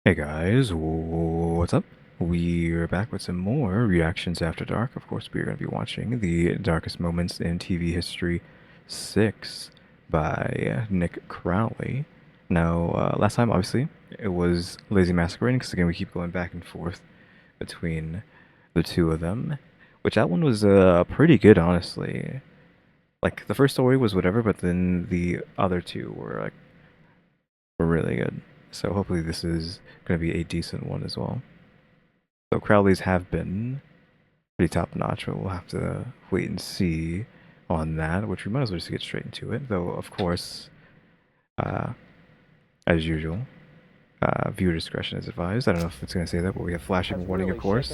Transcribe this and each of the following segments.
Hey guys, what's up? We're back with some more reactions after dark. Of course, we're going to be watching The Darkest Moments in TV History 6 by Nick Crowley. Now, last time, obviously, it was Lazy Masquerading, because again, we keep going back and forth between the two of them, which that one was pretty good, honestly. Like, the first story was whatever, but then the other two were really good. So hopefully this is going to be a decent one as well. So Crowley's have been pretty top notch, but we'll have to wait and see on that, which we might as well just get straight into it. Though, of course, uh, as usual, viewer discretion is advised. I don't know if it's going to say that, but we have flashing warning, of course.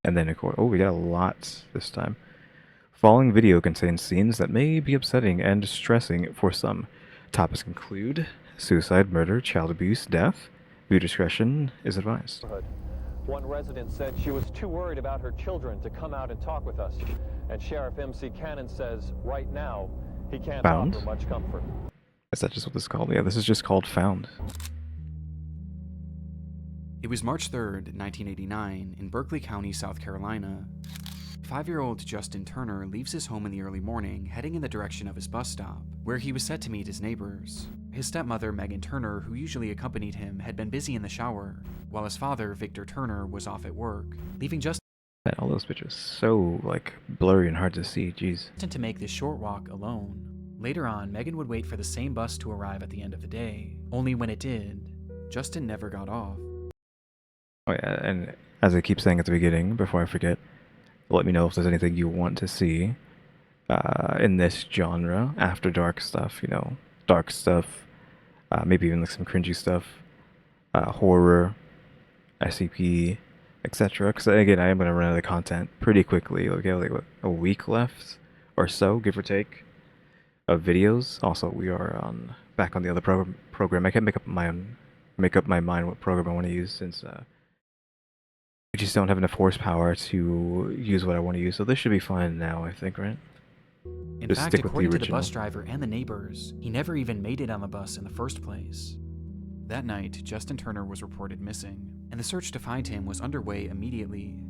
And then, of course, oh, we got a lot this time. Following video contains scenes that may be upsetting and distressing for some. Topics include suicide, murder, child abuse, death. Viewer discretion is advised. One resident said she was too worried about her children to come out and talk with us. And Sheriff MC Cannon says right now he can't Found? offer much comfort. Is that just what this is called? Yeah, this is just called Found. It was March 3rd, 1989, in Berkeley County, South Carolina. 5-year-old Justin Turner leaves his home in the early morning, heading in the direction of his bus stop, where he was set to meet his neighbors. His stepmother, Megan Turner, who usually accompanied him, had been busy in the shower, while his father, Victor Turner, was off at work, leaving Justin All those pictures so, like, blurry and hard to see, jeez. to make this short walk alone. Later on, Megan would wait for the same bus to arrive at the end of the day, only when it did, Justin never got off. Oh yeah, and as I keep saying at the beginning, before I forget, let me know if there's anything you want to see in this genre, after dark stuff, you know, dark stuff, maybe even like some cringy stuff, horror, SCP, etc. Because again, I am going to run out of content pretty quickly. Okay, like what, a week left or so, give or take, of videos. Also, we are on back on the other program. I can't make up my mind what program I want to use since I just don't have enough horsepower to use what I want to use. So this should be fine now, I think, right? In Just fact, stick with the according to the original. bus driver and the neighbors, he never even made it on the bus in the first place. That night, Justin Turner was reported missing, and the search to find him was underway immediately.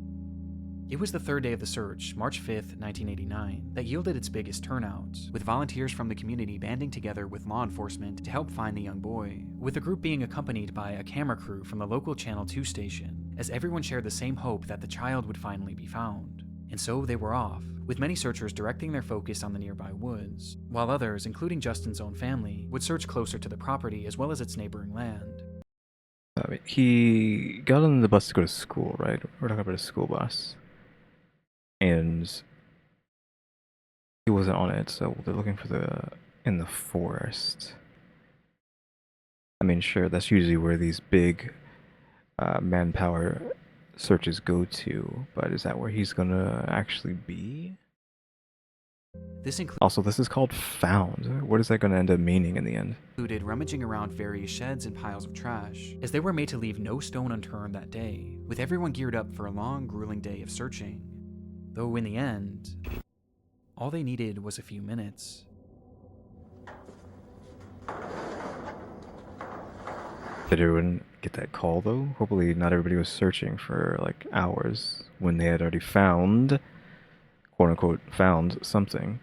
It was the third day of the search, March 5th, 1989, that yielded its biggest turnout, with volunteers from the community banding together with law enforcement to help find the young boy, with the group being accompanied by a camera crew from the local Channel 2 station, as everyone shared the same hope that the child would finally be found. And so they were off, with many searchers directing their focus on the nearby woods, while others, including Justin's own family, would search closer to the property as well as its neighboring land. I mean, he got on the bus to go to school, right? We're talking about a school bus. And he wasn't on it, so they're looking for in the forest. I mean, sure, that's usually where these big manpower searches go to, but is that where he's gonna actually be? This Also, this is called Found. What is that gonna end up meaning in the end? included rummaging around various sheds and piles of trash, as they were made to leave no stone unturned that day, with everyone geared up for a long, grueling day of searching. Though in the end, all they needed was a few minutes. Did everyone get that call though? Hopefully not everybody was searching for like hours when they had already found, quote unquote, found something.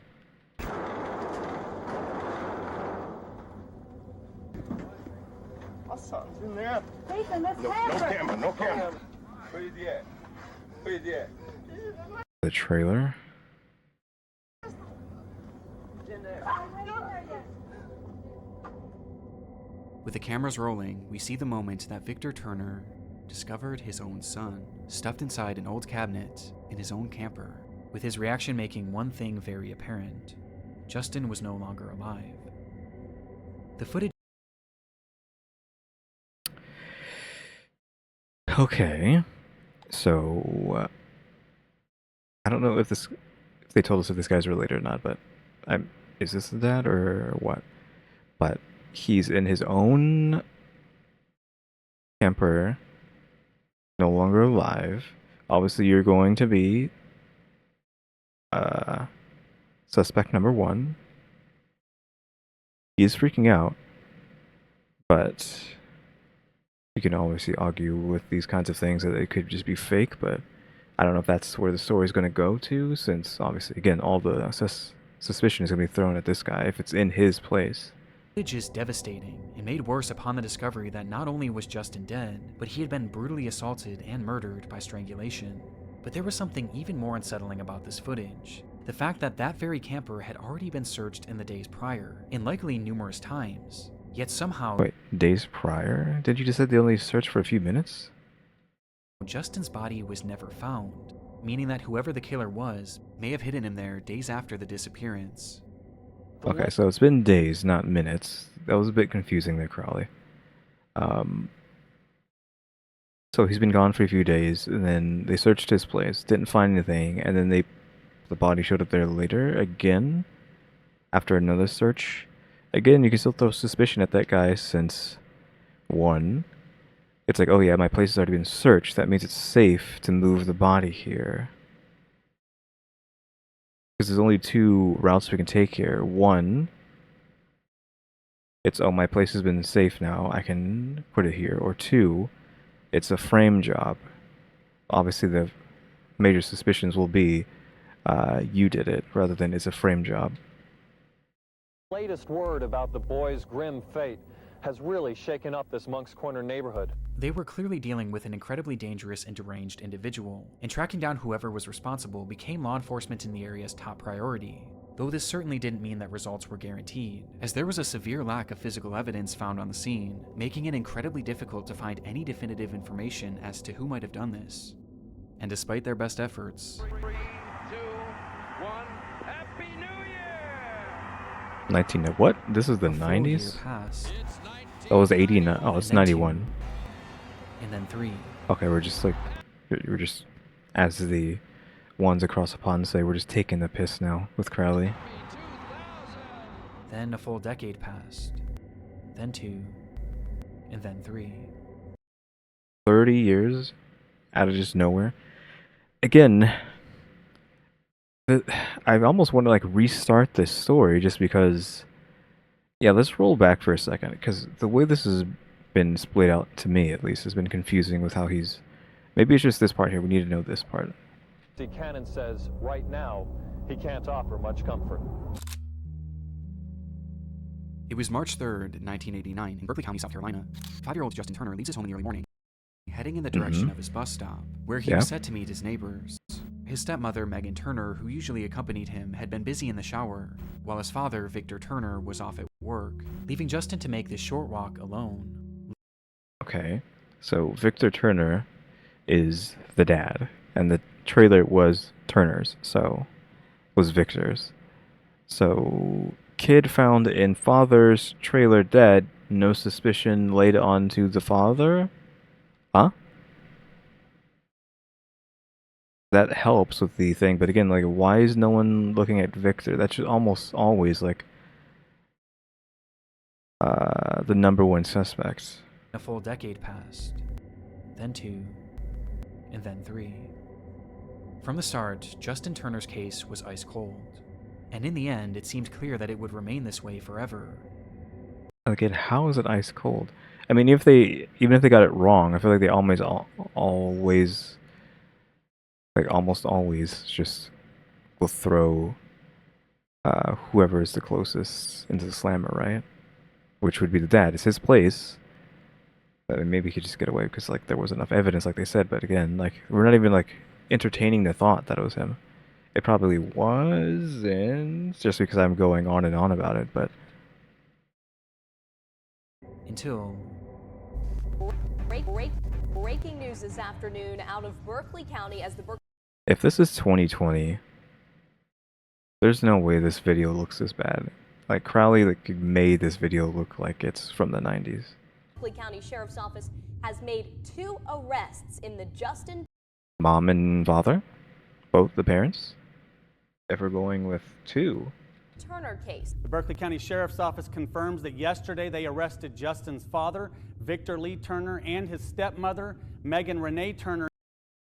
Something's in there. Nathan, let's No have her. camera, no camera. Where is he at? Where is he at? The trailer. With the cameras rolling, we see the moment that Victor Turner discovered his own son, stuffed inside an old cabinet in his own camper, with his reaction making one thing very apparent. Justin was no longer alive. The footage Okay, so I don't know if they told us if this guy's related or not, but is this the dad or what? But he's in his own camper, no longer alive. Obviously, you're going to be suspect number one. He's freaking out, but You can obviously argue with these kinds of things that it could just be fake, but I don't know if that's where the story's going to go to, since obviously, again, all the suspicion is going to be thrown at this guy if it's in his place. Footage is devastating and made worse upon the discovery that not only was Justin dead, but he had been brutally assaulted and murdered by strangulation. But there was something even more unsettling about this footage. The fact that that very camper had already been searched in the days prior, and likely numerous times. Yet somehow... Wait, days prior? Did you just say they only searched for a few minutes? Justin's body was never found, meaning that whoever the killer was may have hidden him there days after the disappearance. Okay, so it's been days, not minutes. That was a bit confusing there, Crowley. So he's been gone for a few days, and then they searched his place, didn't find anything, and then the body showed up there later again after another search. Again, you can still throw suspicion at that guy since, one, it's like, oh yeah, my place has already been searched. That means it's safe to move the body here. Because there's only two routes we can take here. One, it's, oh, my place has been safe now, I can put it here. Or two, it's a frame job. Obviously, the major suspicions will be you did it, rather than it's a frame job. Latest word about the boy's grim fate has really shaken up this Monk's Corner neighborhood. They were clearly dealing with an incredibly dangerous and deranged individual, and tracking down whoever was responsible became law enforcement in the area's top priority. Though this certainly didn't mean that results were guaranteed, as there was a severe lack of physical evidence found on the scene, making it incredibly difficult to find any definitive information as to who might have done this. And despite their best efforts, 3, 2, 1, Happy New Year! 19 what? This is the a full 90s? year passed, That was 89. Oh, it's And then 91. and then 3. Okay, we're just, as the ones across the pond say, we're just taking the piss now with Crowley. Then a full decade passed, then 2, and then 3. 30 years out of just nowhere. Again, I almost want to like restart this story just because. Yeah, let's roll back for a second, because the way this has been splayed out, to me at least, has been confusing with how he's... Maybe it's just this part here, we need to know this part. Cannon says right now he can't offer much comfort. It was March 3rd, 1989, in Berkeley County, South Carolina. 5-year-old Justin Turner leaves his home in the early morning, heading in the direction of his bus stop, where he was set to meet his neighbors. His stepmother, Megan Turner, who usually accompanied him, had been busy in the shower, while his father, Victor Turner, was off at work, leaving Justin to make this short walk alone. Okay, so Victor Turner is the dad, and the trailer was Turner's, so was Victor's. So, kid found in father's trailer dead, no suspicion laid onto the father? Huh? That helps with the thing, but again, like, why is no one looking at Victor? That's just almost always, like, the number one suspect. A full decade passed, then 2, and then 3. From the start, Justin Turner's case was ice cold, and in the end, it seemed clear that it would remain this way forever. Again, how is it ice cold? I mean, even if they got it wrong, I feel like they almost always just will throw whoever is the closest into the slammer, right? Which would be the dad. It's his place. But maybe he could just get away because like there was enough evidence, like they said. But again, like we're not even like entertaining the thought that it was him. It probably wasn't, just because I'm going on and on about it. But until breaking news this afternoon out of Berkeley County as the if this is 2020, there's no way this video looks this bad. Like Crowley like made this video look like it's from the 90s. Berkeley County Sheriff's Office has made 2 arrests in the Justin Mom and father, both the parents. If we're going with 2. Turner case. The Berkeley County Sheriff's Office confirms that yesterday they arrested Justin's father, Victor Lee Turner, and his stepmother, Megan Renee Turner.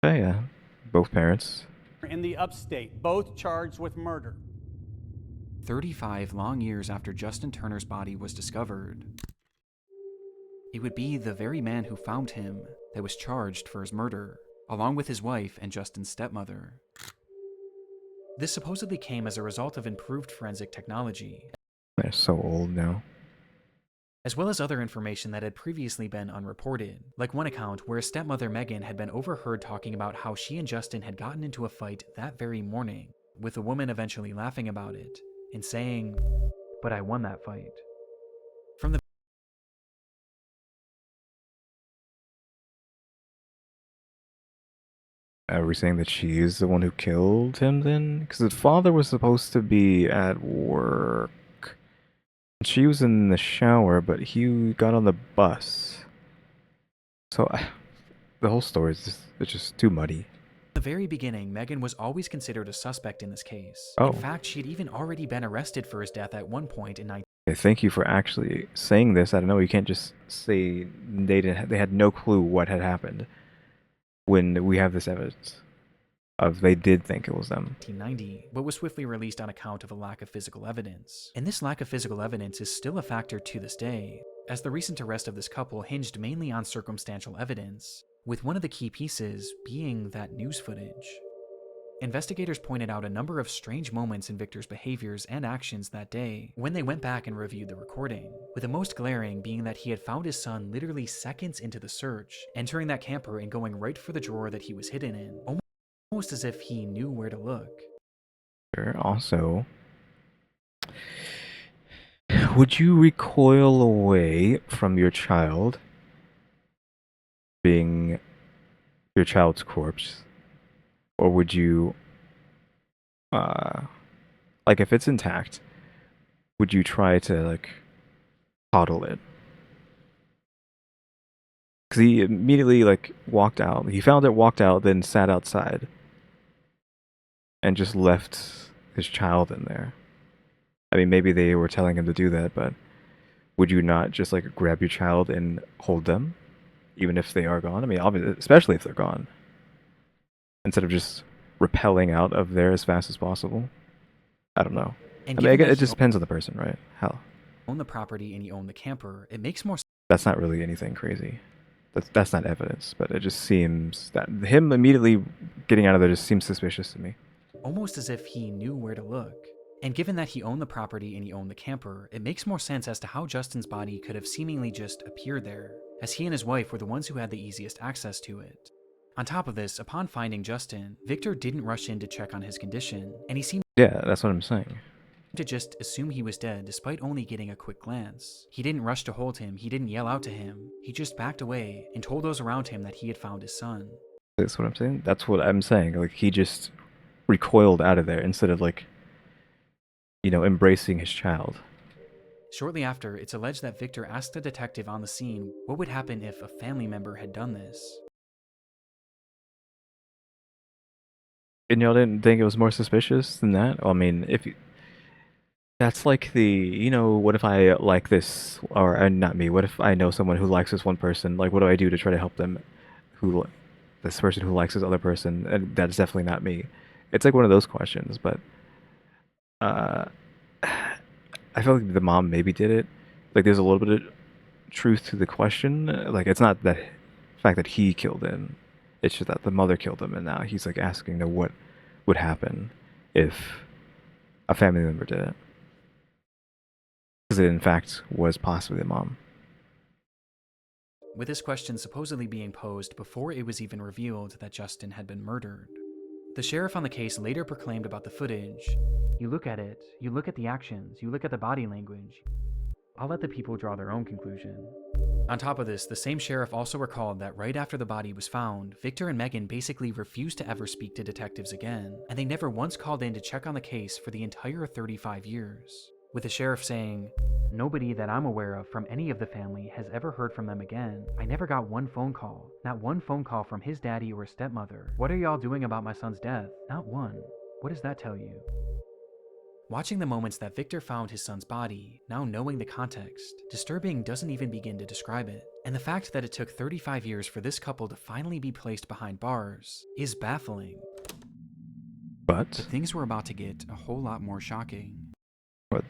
Oh yeah, both parents. In the upstate, both charged with murder. 35 long years after Justin Turner's body was discovered, it would be the very man who found him that was charged for his murder, along with his wife and Justin's stepmother. This supposedly came as a result of improved forensic technology, They're so old now. as well as other information that had previously been unreported, like one account where stepmother Megan had been overheard talking about how she and Justin had gotten into a fight that very morning, with the woman eventually laughing about it and saying, "But I won that fight." From the Are we saying that she is the one who killed him then? Because the father was supposed to be at work. She was in the shower, but he got on the bus. So the whole story is it's just too muddy. the very beginning, Megan was always considered a suspect in this case. Oh. In fact, she had even already been arrested for his death at one point in 19... Okay, thank you for actually saying this. I don't know. You can't just say they had no clue what had happened when we have this evidence of they did think it was them. 1990, but was swiftly released on account of a lack of physical evidence. And this lack of physical evidence is still a factor to this day, as the recent arrest of this couple hinged mainly on circumstantial evidence, with one of the key pieces being that news footage. Investigators pointed out a number of strange moments in Victor's behaviors and actions that day when they went back and reviewed the recording, with the most glaring being that he had found his son literally seconds into the search, entering that camper and going right for the drawer that he was hidden in, almost as if he knew where to look. Also, would you recoil away from your child being your child's corpse? Or would you, like if it's intact, would you try to like coddle it? Because he immediately like walked out. He found it, walked out, then sat outside. And just left his child in there. I mean, maybe they were telling him to do that, but would you not just like grab your child and hold them, even if they are gone? I mean, obviously, especially if they're gone, instead of just repelling out of there as fast as possible. I don't know. And I mean, it just depends on the person, right? How? Own the property and he owned the camper. It makes more sense. That's not really anything crazy. That's not evidence, but it just seems that him immediately getting out of there just seems suspicious to me. Almost as if he knew where to look. And given that he owned the property and he owned the camper, it makes more sense as to how Justin's body could have seemingly just appeared there, as he and his wife were the ones who had the easiest access to it. On top of this, upon finding Justin, Victor didn't rush in to check on his condition, and he seemed Yeah, that's what I'm saying. to just assume he was dead despite only getting a quick glance. He didn't rush to hold him, he didn't yell out to him, he just backed away and told those around him that he had found his son. That's what I'm saying. That's what I'm saying. Like he just recoiled out of there instead of like, you know, embracing his child. Shortly after, it's alleged that Victor asked a detective on the scene what would happen if a family member had done this. And y'all didn't think it was more suspicious than that? Well, I mean, if you, that's like the, you know, what if I like this, or not me, what if I know someone who likes this one person, like what do I do to try to help them, this person who likes this other person, and that's definitely not me. It's like one of those questions, but I feel like the mom maybe did it. Like there's a little bit of truth to the question. Like it's not that fact that he killed him. It's just that the mother killed him, and now he's like asking what would happen if a family member did it. Because it in fact was possibly the mom. With this question supposedly being posed before it was even revealed that Justin had been murdered. The sheriff on the case later proclaimed about the footage, "You look at it, you look at the actions, you look at the body language. I'll let the people draw their own conclusion." On top of this, the same sheriff also recalled that right after the body was found, Victor and Megan basically refused to ever speak to detectives again, and they never once called in to check on the case for the entire 35 years. With the sheriff saying, "Nobody that I'm aware of from any of the family has ever heard from them again. I never got one phone call. Not one phone call from his daddy or his stepmother. What are y'all doing about my son's death? Not one. What does that tell you?" Watching the moments that Victor found his son's body, now knowing the context, disturbing doesn't even begin to describe it. And the fact that it took 35 years for this couple to finally be placed behind bars is baffling. But But things were about to get a whole lot more shocking.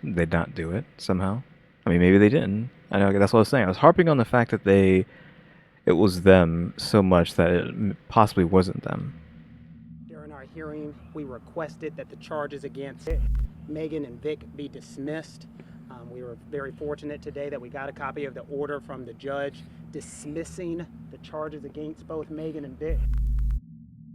they'd not do it somehow. I mean, maybe they didn't. I know that's what I was saying. I was harping on the fact that it was them so much that it possibly wasn't them. During our hearing, we requested that the charges against Megan and Vic be dismissed. We were very fortunate today that we got a copy of the order from the judge dismissing the charges against both Megan and Vic.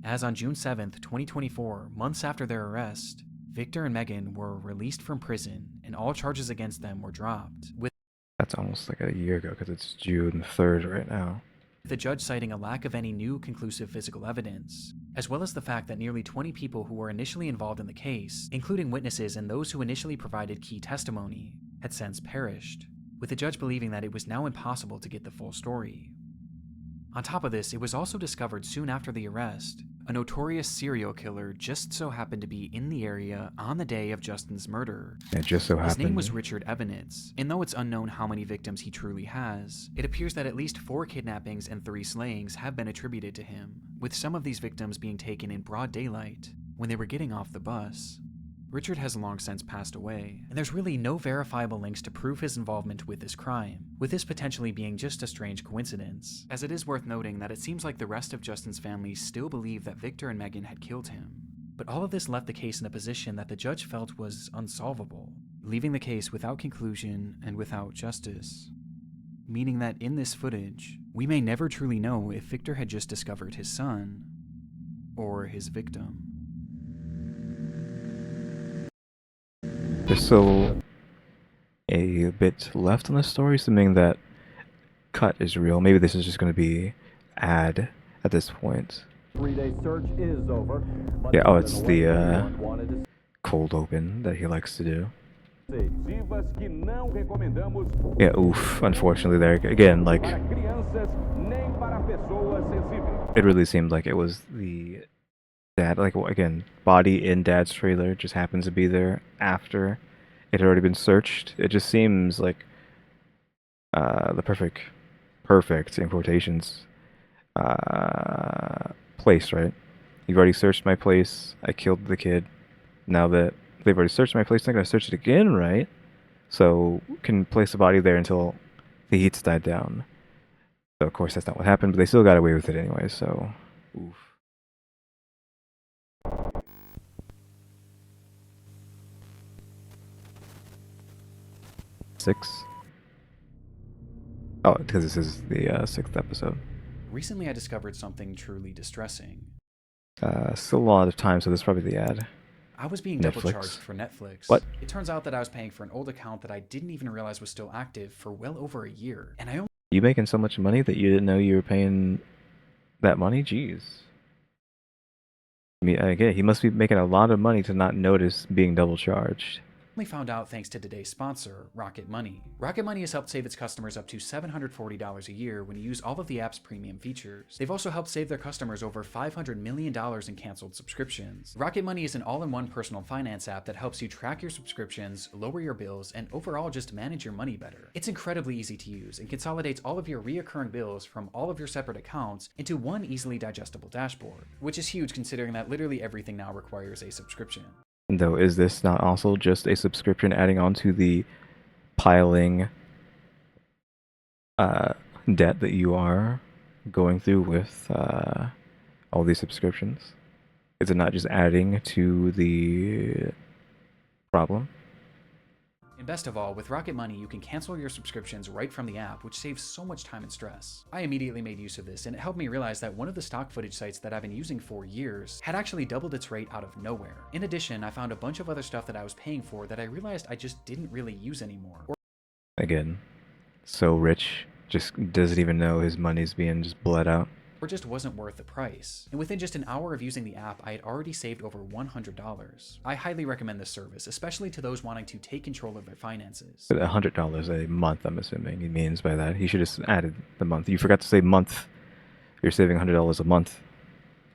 As on June 7th, 2024, months after their arrest, Victor and Megan were released from prison and all charges against them were dropped, with That's almost like a year ago because it's June 3rd right now. the judge citing a lack of any new conclusive physical evidence, as well as the fact that nearly 20 people who were initially involved in the case, including witnesses and those who initially provided key testimony, had since perished, with the judge believing that it was now impossible to get the full story. On top of this, it was also discovered soon after the arrest, a notorious serial killer just so happened to be in the area on the day of Justin's murder. It just so happened. His name was Richard Ebenitz, and though it's unknown how many victims he truly has, it appears that at least 4 kidnappings and 3 slayings have been attributed to him, with some of these victims being taken in broad daylight when they were getting off the bus. Richard has long since passed away, and there's really no verifiable links to prove his involvement with this crime, with this potentially being just a strange coincidence, as it is worth noting that it seems like the rest of Justin's family still believe that Victor and Megan had killed him. But all of this left the case in a position that the judge felt was unsolvable, leaving the case without conclusion and without justice. Meaning that in this footage, we may never truly know if Victor had just discovered his son, or his victim. There's still a bit left on the story, assuming that cut is real. Maybe this is just going to be ad at this point. 3-day search is over. Yeah, oh, it's the cold open that he likes to do. Yeah, oof, unfortunately there, again, like, it really seemed like it was the dad, like, again, body in dad's trailer just happens to be there after it had already been searched. It just seems like the perfect, in quotations, place, right? You've already searched my place, I killed the kid. Now that they've already searched my place, they're going to search it again, right? So, can place the body there until the heat's died down. So, of course, that's not what happened, but they still got away with it anyway, so, oof. Six. Oh, because this is the 6th episode. Recently I discovered something truly distressing. Still a lot of time, so this is probably the ad. I was being Netflix. double charged for Netflix. What? It turns out that I was paying for an old account that I didn't even realize was still active for well over a year, and I only You making so much money that you didn't know you were paying that money? Jeez. I mean, again, he must be making a lot of money to not notice being double charged. found out thanks to today's sponsor, Rocket Money. Rocket Money has helped save its customers up to $740 a year when you use all of the app's premium features. They've also helped save their customers over $500 million in canceled subscriptions. Rocket Money is an all-in-one personal finance app that helps you track your subscriptions, lower your bills, and overall just manage your money better. It's incredibly easy to use and consolidates all of your reoccurring bills from all of your separate accounts into one easily digestible dashboard, which is huge considering that literally everything now requires a subscription. Though, is this not also just a subscription adding on to the piling debt that you are going through with all these subscriptions? Is it not just adding to the problem? And best of all, with Rocket Money, you can cancel your subscriptions right from the app, which saves so much time and stress. I immediately made use of this, and it helped me realize that one of the stock footage sites that I've been using for years had actually doubled its rate out of nowhere. In addition, I found a bunch of other stuff that I was paying for that I realized I just didn't really use anymore. Again, so rich, just doesn't even know his money's being just bled out. Or just wasn't worth the price. And within just an hour of using the app, I had already saved over $100. I highly recommend this service, especially to those wanting to take control of their finances. But $100 a month, I'm assuming he means by that. He should have added the month. You forgot to say month. You're saving $100 a month.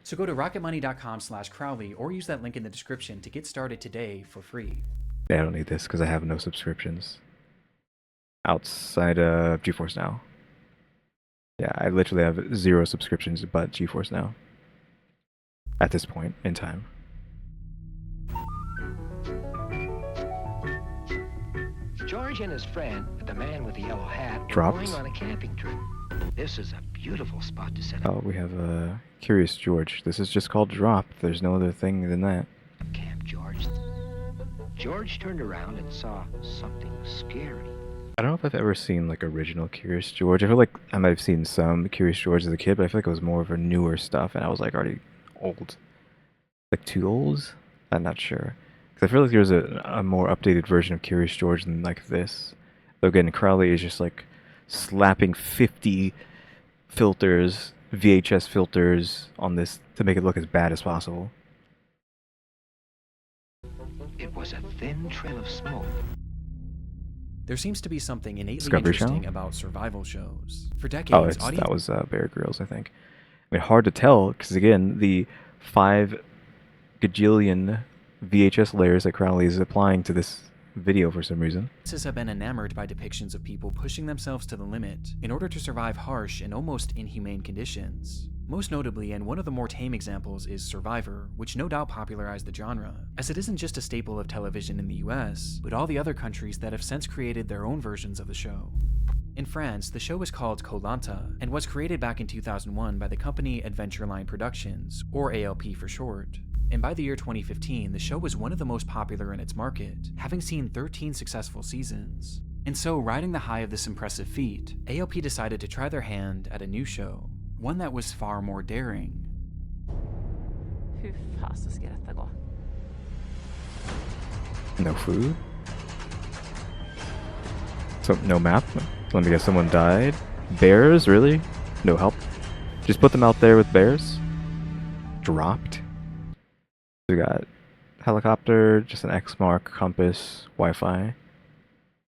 So go to rocketmoney.com/Crowley or use that link in the description to get started today for free. Yeah, I don't need this because I have no subscriptions outside of GeForce Now. Yeah, I literally have 0 subscriptions but GeForce Now at this point in time. George George and his friend, the man with the yellow hat, were Dropped. going on a camping trip. This is a beautiful spot to set up Oh, we have Curious George. This is just called Drop. There's no other thing than that. Camp George. George turned around and saw something scary. I don't know if I've ever seen like original Curious George. I feel like I might have seen some Curious George as a kid, but I feel like it was more of a newer stuff, and I was like already old. Like too old? I'm not sure. Because I feel like there's a more updated version of Curious George than like this. Though again, Crowley is just like slapping 50 filters, VHS filters on this to make it look as bad as possible. It was a thin trail of smoke. There seems to be something innately Discovery interesting Channel? about survival shows. For Oh, decades, audience that was Bear Grylls, I think. I mean, hard to tell, because again, the 5 gajillion VHS layers that Crowley is applying to this video for some reason. audiences have been enamored by depictions of people pushing themselves to the limit in order to survive harsh and almost inhumane conditions. Most notably, and one of the more tame examples, is Survivor, which no doubt popularized the genre, as it isn't just a staple of television in the US, but all the other countries that have since created their own versions of the show. In France, the show is called Koh Lanta, and was created back in 2001 by the company Adventureline Productions, or ALP for short. And by the year 2015, the show was one of the most popular in its market, having seen 13 successful seasons. And so, riding the high of this impressive feat, ALP decided to try their hand at a new show, one that was far more daring. Hur fasen ska detta gå? No food? So, no map? Let me guess, someone died? Bears? Really? No help? Just put them out there with bears? Dropped? We got helicopter, just an X mark, compass, Wi-Fi.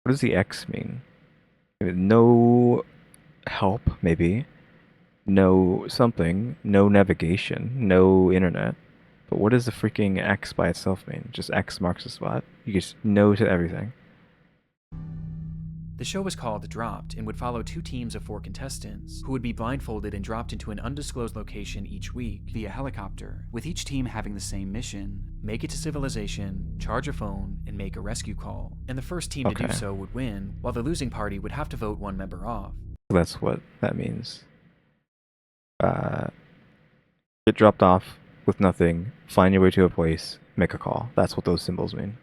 What does the X mean? No help, maybe. No something. No navigation. No internet. But what does the freaking X by itself mean? Just X marks the spot? You just no to everything. The show was called Dropped and would follow 2 teams of 4 contestants who would be blindfolded and dropped into an undisclosed location each week via helicopter, with each team having the same mission: make it to civilization, charge a phone, and make a rescue call. And the first team to do so would win, while the losing party would have to vote one member off. That's what that means. Get dropped off with nothing, find your way to a place, make a call. That's what those symbols mean.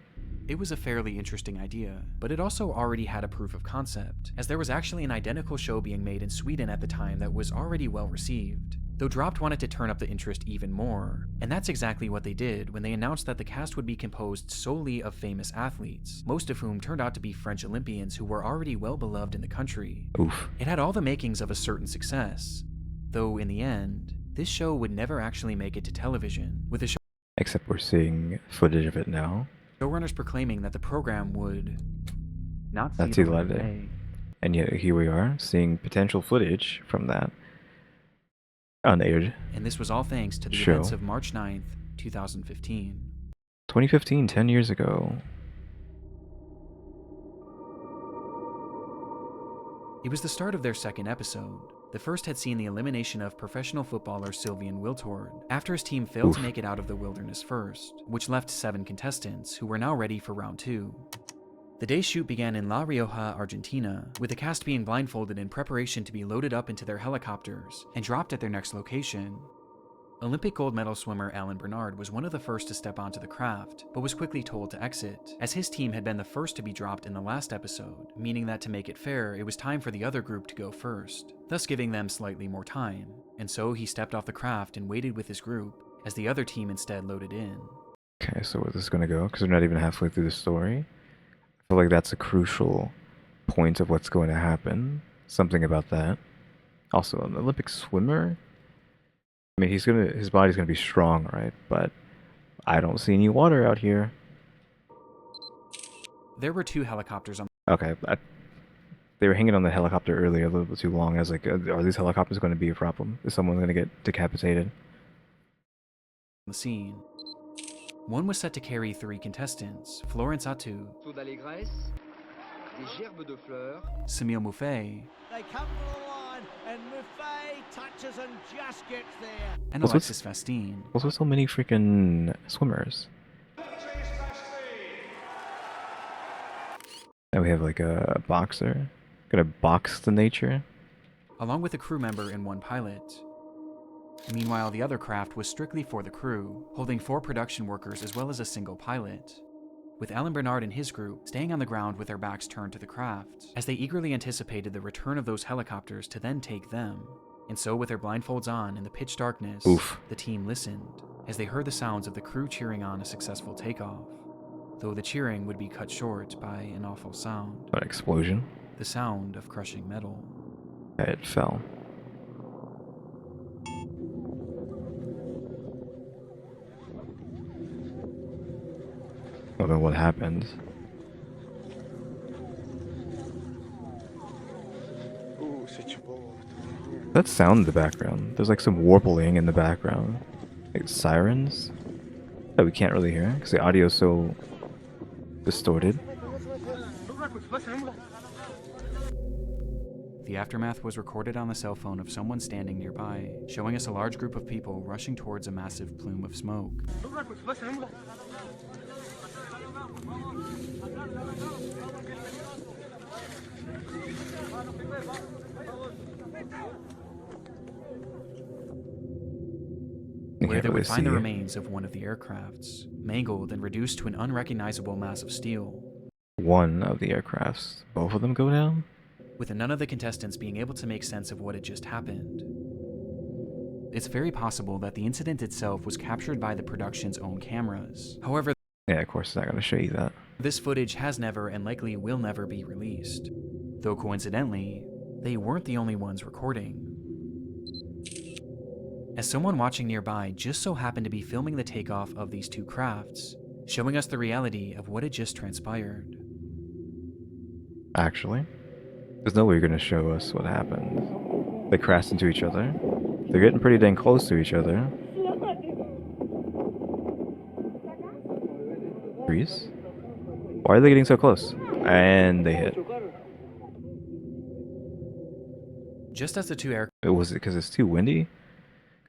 It was a fairly interesting idea, but it also already had a proof of concept, as there was actually an identical show being made in Sweden at the time that was already well received, though Dropped wanted to turn up the interest even more, and that's exactly what they did when they announced that the cast would be composed solely of famous athletes, most of whom turned out to be French Olympians who were already well beloved in the country. Oof. It had all the makings of a certain success, though in the end, this show would never actually make it to television, with the show Except we're seeing footage of it now. showrunners proclaiming that the program would not That's see the light of day. And yet here we are, seeing potential footage from that unaired and this was all thanks to the show. events of March 9th, 2015. 2015, 10 years ago. It was the start of their second episode. The first had seen the elimination of professional footballer Sylvian Wiltord, after his team failed to make it out of the wilderness first, which left 7 contestants who were now ready for round 2. The day's shoot began in La Rioja, Argentina, with the cast being blindfolded in preparation to be loaded up into their helicopters and dropped at their next location. Olympic gold medal swimmer Alan Bernard was one of the first to step onto the craft, but was quickly told to exit, as his team had been the first to be dropped in the last episode, meaning that to make it fair, it was time for the other group to go first, thus giving them slightly more time, and so he stepped off the craft and waited with his group, as the other team instead loaded in. Okay, so where's this gonna go? Because we're not even halfway through the story. I feel like that's a crucial point of what's going to happen. Something about that. Also, an Olympic swimmer? I mean, his body's gonna be strong, right? But I don't see any water out here. There were 2 helicopters on Okay, they were hanging on the helicopter earlier a little bit too long. I was like, are these helicopters going to be a problem? Is someone going to get decapitated? the scene. One was set to carry 3 contestants: Florence Attu, Samuel Muffet, They come to the line and Muffet touches and just gets there. and What's Alexis Fastine. Also, so many freaking swimmers. Now we have like a boxer. Gonna box the nature. along with a crew member and one pilot. Meanwhile, the other craft was strictly for the crew, holding 4 production workers as well as a single pilot, with Alan Bernard and his group staying on the ground with their backs turned to the craft, as they eagerly anticipated the return of those helicopters to then take them. And so, with their blindfolds on in the pitch darkness, the team listened, as they heard the sounds of the crew cheering on a successful takeoff, though the cheering would be cut short by an awful sound. An explosion? The sound of crushing metal. It fell. Well, then what happened? That sound in the background. There's like some warbling in the background. Like sirens that we can't really hear because the audio is so distorted. The aftermath was recorded on the cell phone of someone standing nearby, showing us a large group of people rushing towards a massive plume of smoke. Where they would find the remains of one of the aircrafts, mangled and reduced to an unrecognizable mass of steel. One of the aircrafts. Both of them go down? With none of the contestants being able to make sense of what had just happened. It's very possible that the incident itself was captured by the production's own cameras. However, yeah, of course it's not going to show you that. This footage has never and likely will never be released. Though coincidentally, they weren't the only ones recording, as someone watching nearby just so happened to be filming the takeoff of these 2 crafts, showing us the reality of what had just transpired. Actually, there's no way you're going to show us what happened. They crashed into each other. They're getting pretty dang close to each other. Trees? Why are they getting so close? And they hit. Just as the 2 aircraft... Was it because it's too windy?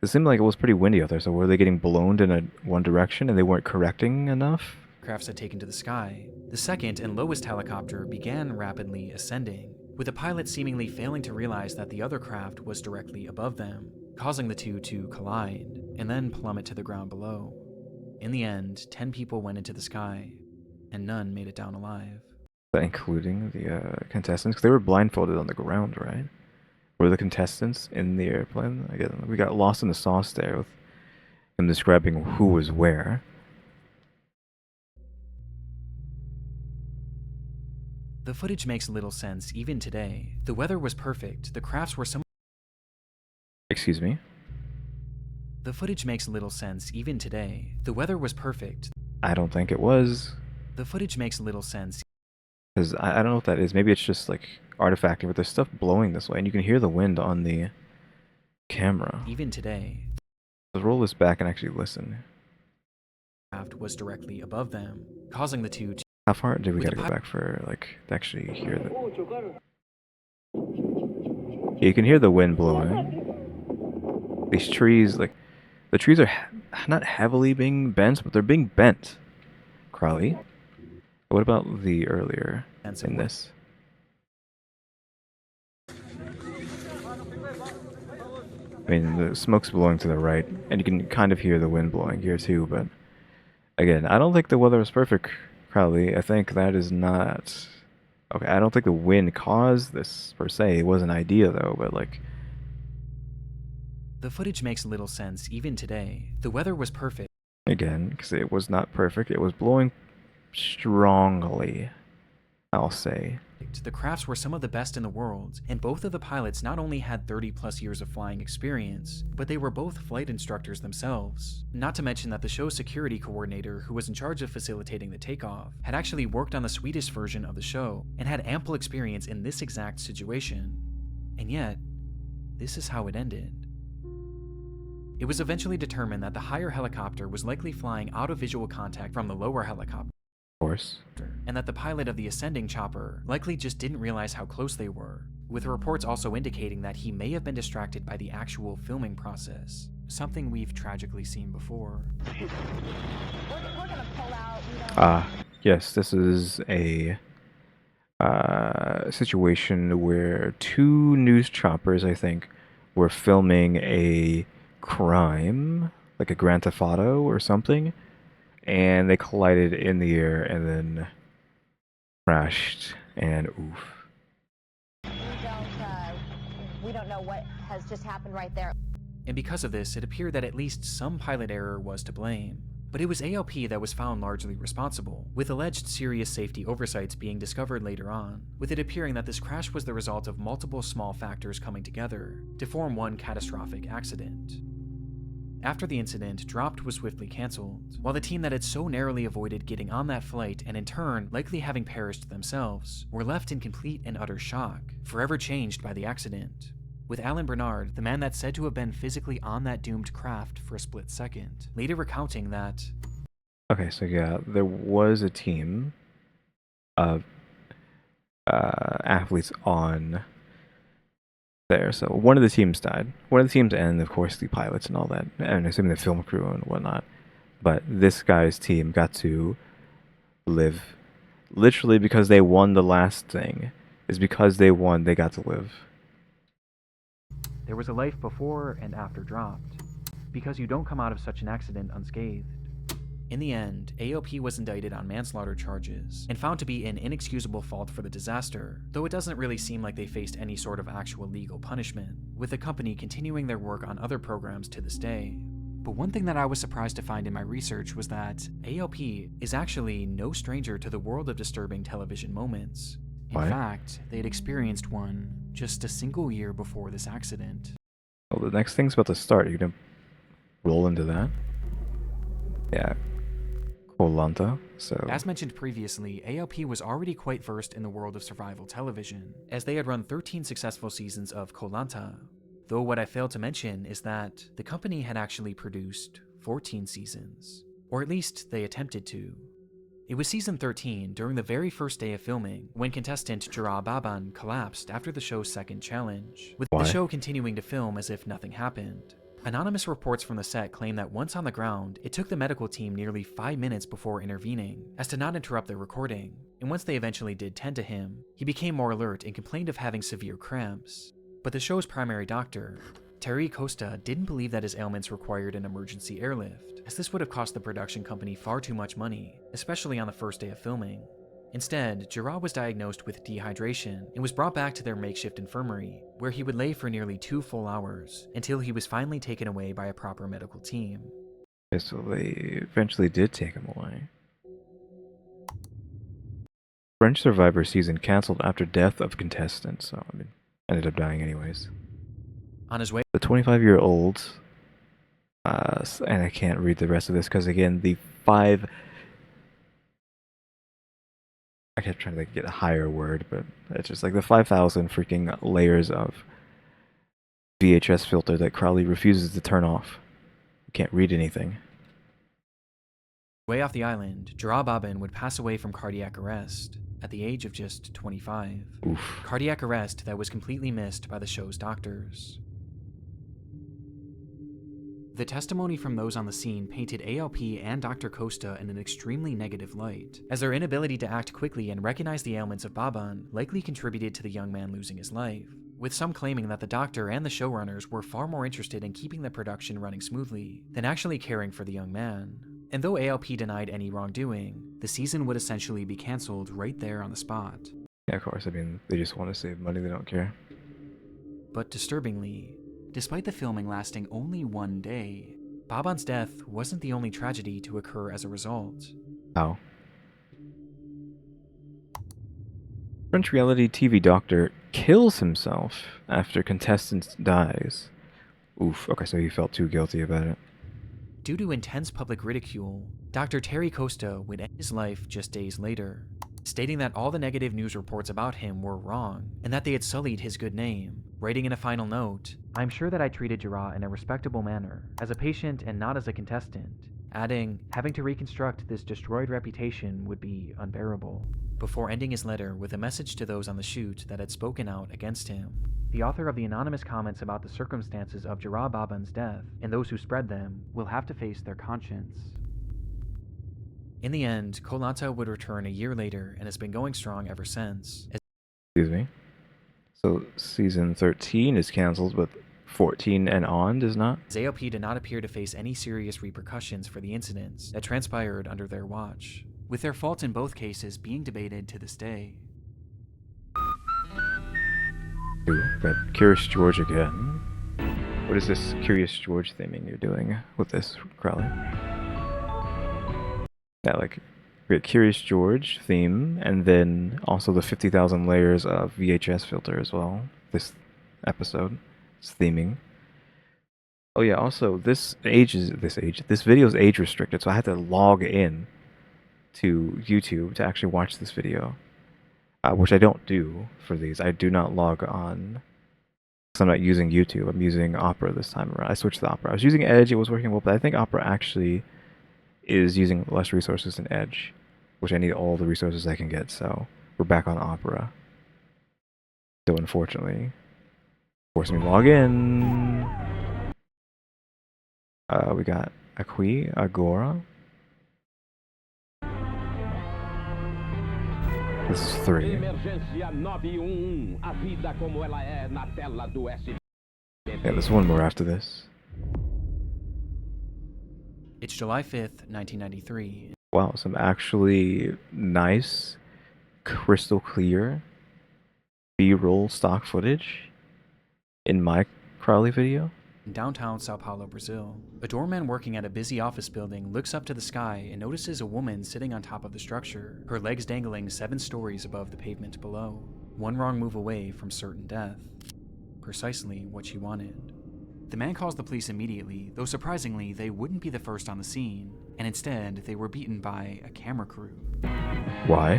It seemed like it was pretty windy out there, so were they getting blown in one direction and they weren't correcting enough? Crafts had taken to the sky. The second and lowest helicopter began rapidly ascending, with the pilot seemingly failing to realize that the other craft was directly above them, causing the 2 to collide, and then plummet to the ground below. In the end, 10 people went into the sky, and none made it down alive. Including the contestants? Because they were blindfolded on the ground, right? Were the contestants in the airplane? Again, we got lost in the sauce there with him describing who was where. The footage makes little sense even today. The weather was perfect. The crafts were some... Excuse me? The footage makes little sense even today. The weather was perfect. I don't think it was. The footage makes little sense. Because I don't know what that is. Maybe it's just like artifacting, but there's stuff blowing this way, and you can hear the wind on the camera. Even today. Let's roll this back and actually listen. Craft was directly above them, causing the 2 to... How far did we gotta go back for, like, to actually hear the... Yeah, you can hear the wind blowing. These trees, like, the trees are not heavily being bent, but they're being bent. Crowley? What about the earlier in this? I mean, the smoke's blowing to the right, and you can kind of hear the wind blowing here too, but again, I don't think the weather was perfect, Crowley. I think that is not... Okay, I don't think the wind caused this, per se. It was an idea, though, but like... The footage makes little sense even today. The weather was perfect. Again, because it was not perfect. It was blowing strongly, I'll say. The crafts were some of the best in the world, and both of the pilots not only had 30+ years of flying experience, but they were both flight instructors themselves. Not to mention that the show's security coordinator, who was in charge of facilitating the takeoff, had actually worked on the Swedish version of the show, and had ample experience in this exact situation. And yet, this is how it ended. It was eventually determined that the higher helicopter was likely flying out of visual contact from the lower helicopter. Course. And that the pilot of the ascending chopper likely just didn't realize how close they were, with reports also indicating that he may have been distracted by the actual filming process, something we've tragically seen before. Yes, this is a situation where two news choppers, I think, were filming a crime, like a Grand Theft Auto or something, and they collided in the air and then crashed, and oof. We don't know what has just happened right there. And because of this, it appeared that at least some pilot error was to blame. But it was ALP that was found largely responsible, with alleged serious safety oversights being discovered later on, with it appearing that this crash was the result of multiple small factors coming together to form one catastrophic accident. After the incident, Dropped was swiftly cancelled, while the team that had so narrowly avoided getting on that flight and in turn likely having perished themselves were left in complete and utter shock, forever changed by the accident. With Alan Bernard, the man that's said to have been physically on that doomed craft for a split second, later recounting that... Okay, so yeah, there was a team of athletes on there. So one of the teams died. One of the teams, and of course the pilots and all that, and assuming the film crew and whatnot. But this guy's team got to live literally because they won the last thing. Is because they won, they got to live. There was a life before and after Dropped, because you don't come out of such an accident unscathed. In the end, AOP was indicted on manslaughter charges and found to be an inexcusable fault for the disaster, though it doesn't really seem like they faced any sort of actual legal punishment, with the company continuing their work on other programs to this day. But one thing that I was surprised to find in my research was that AOP is actually no stranger to the world of disturbing television moments. In fact, they had experienced one just a single year before this accident. Well, the next thing's about to start. You're gonna roll into that? Yeah. Koh-Lanta, so... As mentioned previously, AOP was already quite versed in the world of survival television, as they had run 13 successful seasons of Koh-Lanta. Though what I failed to mention is that the company had actually produced 14 seasons. Or at least they attempted to. It was season 13, during the very first day of filming, when contestant Jara Baban collapsed after the show's second challenge, with the show continuing to film as if nothing happened. Anonymous reports from the set claim that once on the ground, it took the medical team nearly 5 minutes before intervening, as to not interrupt their recording, and once they eventually did tend to him, he became more alert and complained of having severe cramps. But the show's primary doctor, Terry Costa, didn't believe that his ailments required an emergency airlift, as this would have cost the production company far too much money, especially on the first day of filming. Instead, Jara was diagnosed with dehydration and was brought back to their makeshift infirmary, where he would lay for nearly 2 full hours, until he was finally taken away by a proper medical team. Okay, so they eventually did take him away. French Survivor season cancelled after death of contestant, so I mean, ended up dying anyways. On his way... The 25-year-old, and I can't read the rest of this because again, I kept trying to get a higher word, but it's just like the 5,000 freaking layers of VHS filter that Crowley refuses to turn off. You can't read anything. Way off the island, Jara Baban would pass away from cardiac arrest at the age of just 25. Oof. Cardiac arrest that was completely missed by the show's doctors. The testimony from those on the scene painted ALP and Dr. Costa in an extremely negative light, as their inability to act quickly and recognize the ailments of Baban likely contributed to the young man losing his life, with some claiming that the doctor and the showrunners were far more interested in keeping the production running smoothly than actually caring for the young man. And though ALP denied any wrongdoing, the season would essentially be cancelled right there on the spot. Yeah, of course, I mean, they just want to save money, they don't care. But disturbingly, despite the filming lasting only 1 day, Baban's death wasn't the only tragedy to occur as a result. How? French reality TV doctor kills himself after contestant dies. Oof, okay, so he felt too guilty about it. Due to intense public ridicule, Dr. Terry Costa would end his life just days later, stating that all the negative news reports about him were wrong, and that they had sullied his good name, writing in a final note, "I'm sure that I treated Jara in a respectable manner, as a patient and not as a contestant," adding, "having to reconstruct this destroyed reputation would be unbearable," before ending his letter with a message to those on the shoot that had spoken out against him. The author of the anonymous comments about the circumstances of Jara Baban's death, and those who spread them, will have to face their conscience. In the end, Koh Lanta would return a year later and has been going strong ever since. Excuse me. So season 13 is cancelled, but 14 and on does not? As AOP did not appear to face any serious repercussions for the incidents that transpired under their watch, with their fault in both cases being debated to this day. Ooh, got Curious George again. What is this Curious George theming you're doing with this, Crowley? Yeah, like, we got Curious George theme, and then also the 50,000 layers of VHS filter as well. This episode. It's theming. Oh yeah, also, this video is age restricted, so I had to log in to YouTube to actually watch this video. Which I don't do for these. I do not log on. Because I'm not using YouTube. I'm using Opera this time around. I switched to Opera. I was using Edge. It was working well, but I think Opera actually is using less resources than Edge. Which I need all the resources I can get, so we're back on Opera. So unfortunately, force me to log in. We got Aqui Agora. This is 3. Yeah, there's one more after this. It's July 5th, 1993. Wow, some actually nice, crystal clear B-roll stock footage in my Crowley video. In downtown Sao Paulo, Brazil, a doorman working at a busy office building looks up to the sky and notices a woman sitting on top of the structure, her legs dangling 7 stories above the pavement below, one wrong move away from certain death. Precisely what she wanted. The man calls the police immediately, though surprisingly they wouldn't be the first on the scene, and instead they were beaten by a camera crew. Why?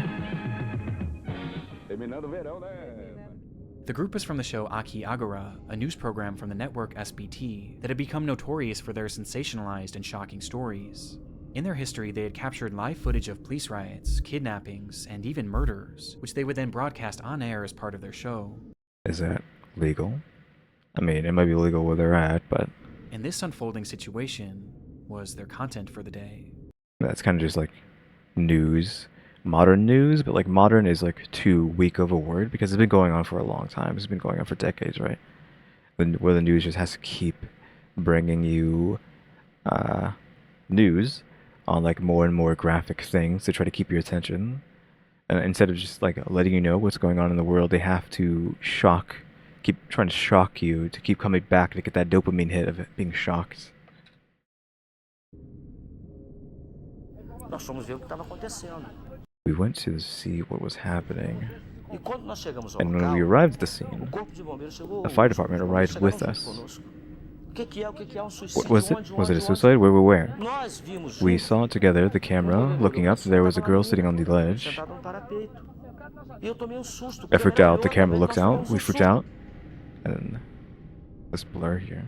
The group is from the show Aqui Agora, a news program from the network SBT that had become notorious for their sensationalized and shocking stories. In their history, they had captured live footage of police riots, kidnappings, and even murders, which they would then broadcast on air as part of their show. Is that legal? I mean, it might be legal where they're at, but... And this unfolding situation was their content for the day. That's kind of just like news. Modern news, but like modern is like too weak of a word because it's been going on for a long time. It's been going on for decades, right? Where the news just has to keep bringing you news on like more and more graphic things to try to keep your attention. And instead of just like letting you know what's going on in the world, they have to keep trying to shock you to keep coming back to get that dopamine hit of it being shocked. We went to see what was happening, and when we arrived at the scene, the fire department arrived with us. What was it? Was it a suicide? Where? We saw it together, the camera, looking up, there was a girl sitting on the ledge. I freaked out, the camera looks out, we freaked out, and this blur here.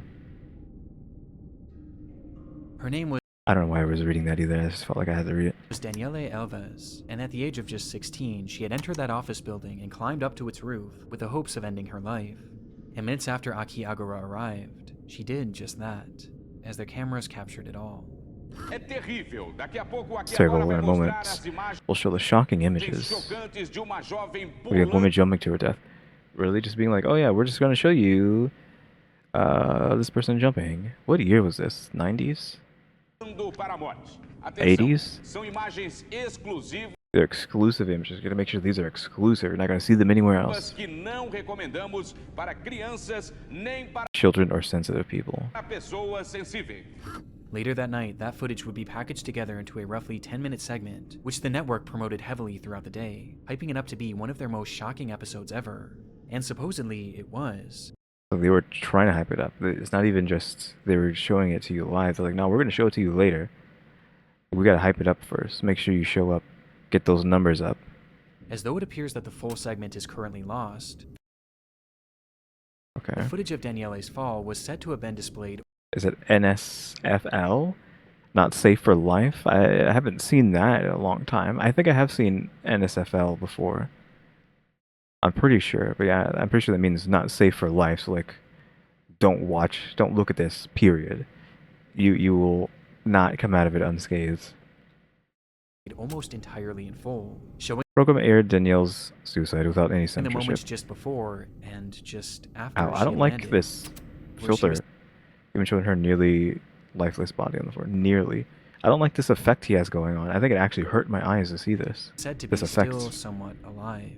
Her name was... I don't know why I was reading that either, I just felt like I had to read it. Was Daniele Alves, and at the age of just 16, she had entered that office building and climbed up to its roof with the hopes of ending her life. And minutes after Aqui Agora arrived, she did just that, as their cameras captured it all. It's terrible. In a moment, we'll show the shocking images. We have women jumping to her death. Really just being like, oh yeah, we're just going to show you this person jumping. What year was this? 90s? 80s? They're exclusive images. You gotta make sure these are exclusive. You're not gonna see them anywhere else. Children are sensitive people. Later that night, that footage would be packaged together into a roughly 10-minute segment, which the network promoted heavily throughout the day, hyping it up to be one of their most shocking episodes ever. And supposedly, it was. So they were trying to hype it up. It's not even just they were showing it to you live. They're like, no, we're gonna show it to you later. We gotta hype it up first. Make sure you show up. Get those numbers up. As though it appears that the full segment is currently lost. Okay. The footage of Daniele's fall was said to have been displayed. Is it NSFL? Not safe for life? I haven't seen that in a long time. I think I have seen NSFL before. I'm pretty sure, but yeah, I'm pretty sure that means not safe for life. So like, don't look at this, period. You will not come out of it unscathed. almost entirely in full, showing Program aired Danielle's suicide without any the moments censorship. just before and just after Ow, I she don't like landed, this where she was filter. Even showing her nearly lifeless body on the floor. Nearly. I don't like this effect he has going on. I think it actually hurt my eyes to see this. said to be This effect. still somewhat alive.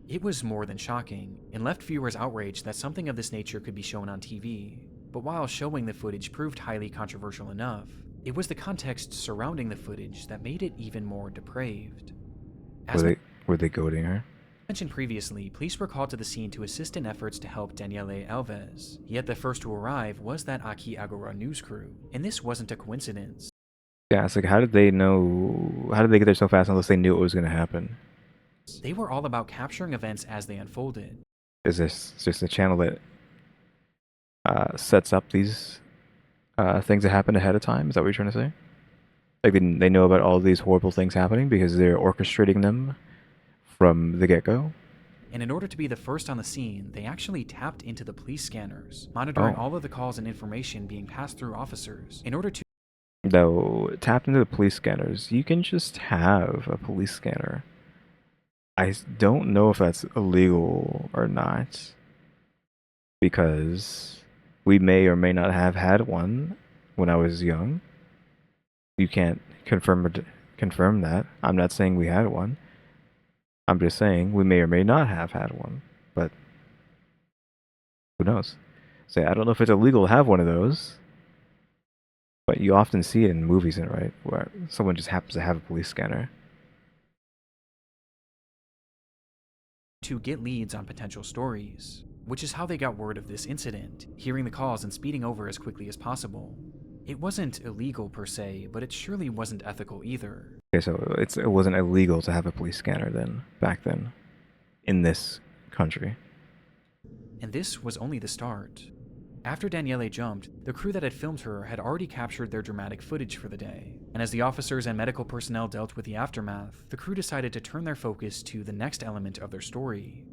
It was more than shocking, and left viewers outraged that something of this nature could be shown on TV. But while showing the footage proved highly controversial enough, it was the context surrounding the footage that made it even more depraved. As Were they goading her? mentioned previously, police were called to the scene to assist in efforts to help Danielle Alves. Yet the first to arrive was that Aki Agora news crew, and this wasn't a coincidence. Yeah, it's like, how did they know? How did they get there so fast unless they knew it was going to happen? They were all about capturing events as they unfolded. Is this just a channel that sets up these things that happen ahead of time? Is that what you're trying to say? Like they know about all these horrible things happening because they're orchestrating them from the get-go? And in order to be the first on the scene, they actually tapped into the police scanners, monitoring all of the calls and information being passed through officers in order to... Though, tapped into the police scanners, you can just have a police scanner. I don't know if that's illegal or not, because we may or may not have had one when I was young. You can't confirm that. I'm not saying we had one. I'm just saying we may or may not have had one, but who knows? So I don't know if it's illegal to have one of those, but you often see it in movies, right, where someone just happens to have a police scanner. To get leads on potential stories, which is how they got word of this incident, hearing the calls and speeding over as quickly as possible. It wasn't illegal per se, but it surely wasn't ethical either. Okay, so it wasn't illegal to have a police scanner then, back then, in this country. And this was only the start. After Danielle jumped, the crew that had filmed her had already captured their dramatic footage for the day. And as the officers and medical personnel dealt with the aftermath, the crew decided to turn their focus to the next element of their story: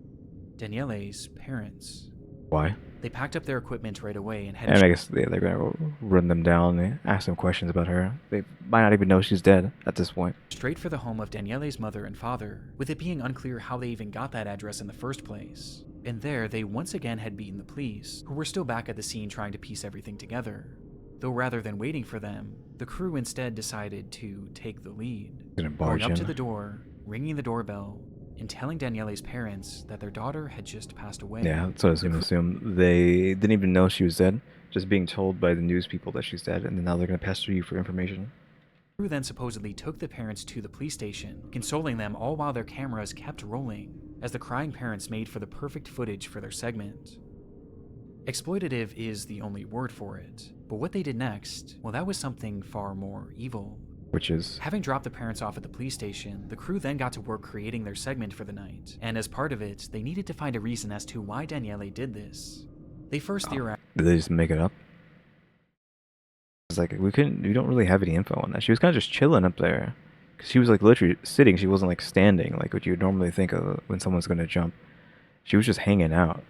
Danielle's parents. Why? They packed up their equipment right away and headed... And I guess they're gonna run them down and ask them questions about her. They might not even know she's dead at this point. Straight for the home of Danielle's mother and father, with it being unclear how they even got that address in the first place. And there, they once again had beaten the police, who were still back at the scene trying to piece everything together. Though rather than waiting for them, the crew instead decided to take the lead, going up to the door, ringing the doorbell, and telling Danielle's parents that their daughter had just passed away. Yeah, that's what I was going to assume. They didn't even know she was dead, just being told by the news people that she's dead, and then now they're going to pester you for information. The crew then supposedly took the parents to the police station, consoling them all while their cameras kept rolling, as the crying parents made for the perfect footage for their segment. Exploitative is the only word for it, but what they did next, well, that was something far more evil. Which is? Having dropped the parents off at the police station, the crew then got to work creating their segment for the night, and as part of it, they needed to find a reason as to why Danielle did this. They first theorized... Did they just make it up? It's like, we don't really have any info on that. She was kind of just chilling up there. Because she was like literally sitting, she wasn't like standing, like what you would normally think of when someone's going to jump. She was just hanging out.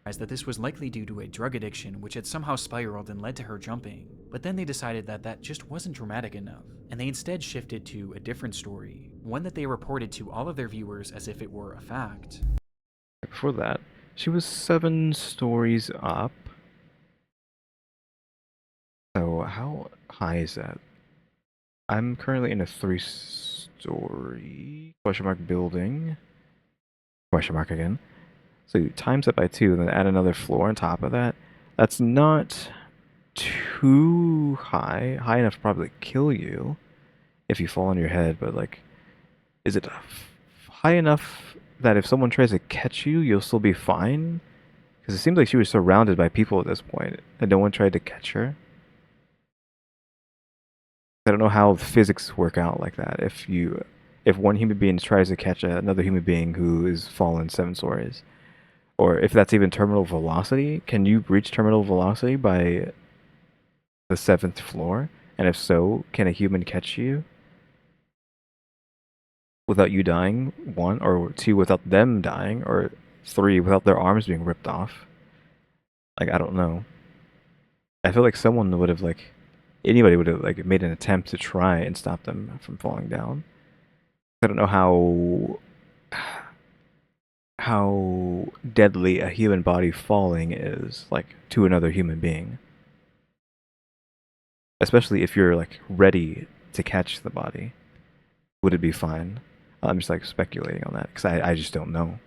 That this was likely due to a drug addiction which had somehow spiraled and led to her jumping, but then they decided that that just wasn't dramatic enough, and they instead shifted to a different story, one that they reported to all of their viewers as if it were a fact. Before that, she was 7 stories up. So how high is that? I'm currently in a 3-story question mark building. Question mark again. So you times it by 2 and then add another floor on top of that. That's not too high. High enough to probably kill you if you fall on your head, but like, is it high enough that if someone tries to catch you, you'll still be fine? Because it seems like she was surrounded by people at this point and no one tried to catch her. I don't know how the physics work out like that. If one human being tries to catch another human being who is fallen 7 stories. Or if that's even terminal velocity, can you reach terminal velocity by the 7th floor? And if so, can a human catch you without you dying? 1, or 2 without them dying, or 3 without their arms being ripped off? Like, I don't know. I feel like someone would have like anybody would have like made an attempt to try and stop them from falling down. I don't know how deadly a human body falling is, like, to another human being. Especially if you're like ready to catch the body. Would it be fine? I'm just like speculating on that because I just don't know.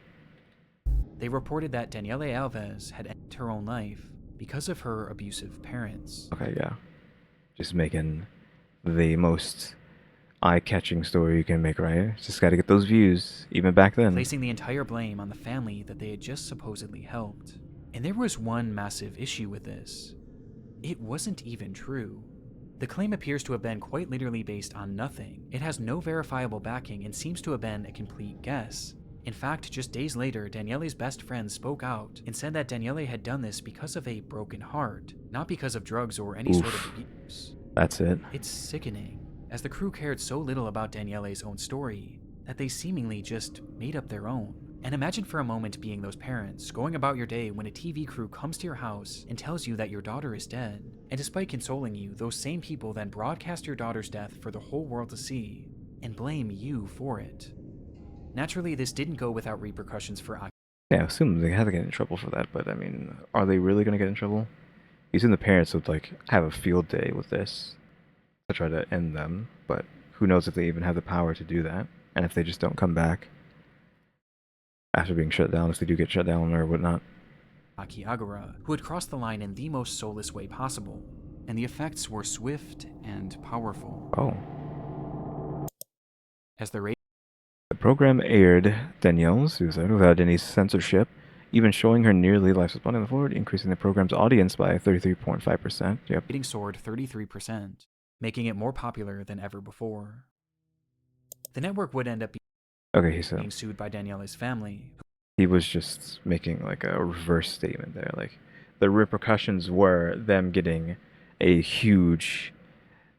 They reported that Danielle Alves had ended her own life because of her abusive parents. Okay, yeah. Just making the most eye-catching story you can make, right? Just gotta get those views, even back then. Placing the entire blame on the family that they had just supposedly helped. And there was one massive issue with this. It wasn't even true. The claim appears to have been quite literally based on nothing. It has no verifiable backing and seems to have been a complete guess. In fact, just days later, Daniele's best friend spoke out and said that Daniele had done this because of a broken heart, not because of drugs or any sort of abuse. That's it. It's sickening, as the crew cared so little about Daniele's own story that they seemingly just made up their own. And imagine for a moment being those parents, going about your day when a TV crew comes to your house and tells you that your daughter is dead. And despite consoling you, those same people then broadcast your daughter's death for the whole world to see, and blame you for it. Naturally, this didn't go without repercussions for Aki. Yeah, I assume they had to get in trouble for that, but I mean, are they really gonna get in trouble? You assume the parents would like have a field day with this to try to end them, but who knows if they even have the power to do that, and if they just don't come back after being shut down, if they do get shut down or whatnot. Akiagara, who had crossed the line in the most soulless way possible, and the effects were swift and powerful. Oh. As the program aired Danielle's suicide without any censorship, even showing her nearly life support on the forward, increasing the program's audience by 33.5%. Yep. Rating soared 33%, making it more popular than ever before. The network would end up being sued by Daniele's family. He was just making like a reverse statement there. Like, the repercussions were them getting a huge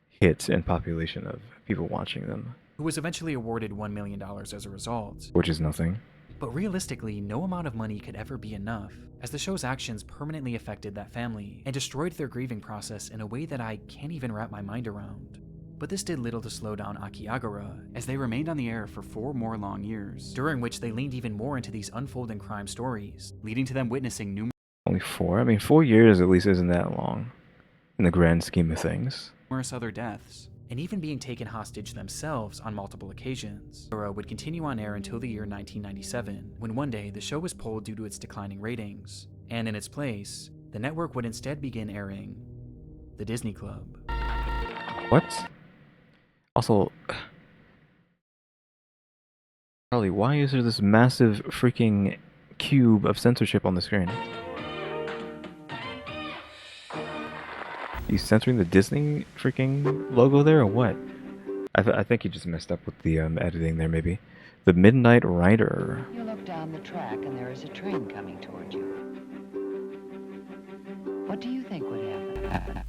hit in population of people watching them. Who was eventually awarded $1 million as a result. Which is nothing. But realistically, no amount of money could ever be enough, as the show's actions permanently affected that family and destroyed their grieving process in a way that I can't even wrap my mind around. But this did little to slow down Akiagara, as they remained on the air for 4 more long years, during which they leaned even more into these unfolding crime stories, leading to them witnessing numerous... Only 4? I mean, 4 years at least isn't that long, in the grand scheme of things. Numerous other deaths, and even being taken hostage themselves on multiple occasions. Akiagara would continue on air until the year 1997, when one day the show was pulled due to its declining ratings, and in its place, the network would instead begin airing The Disney Club. What? Also, Crowley, why is there this massive freaking cube of censorship on the screen? You censoring the Disney freaking logo there or what? I think you just messed up with the editing there, maybe. The Midnight Rider. You look down the track and there is a train coming toward you. What do you think would happen?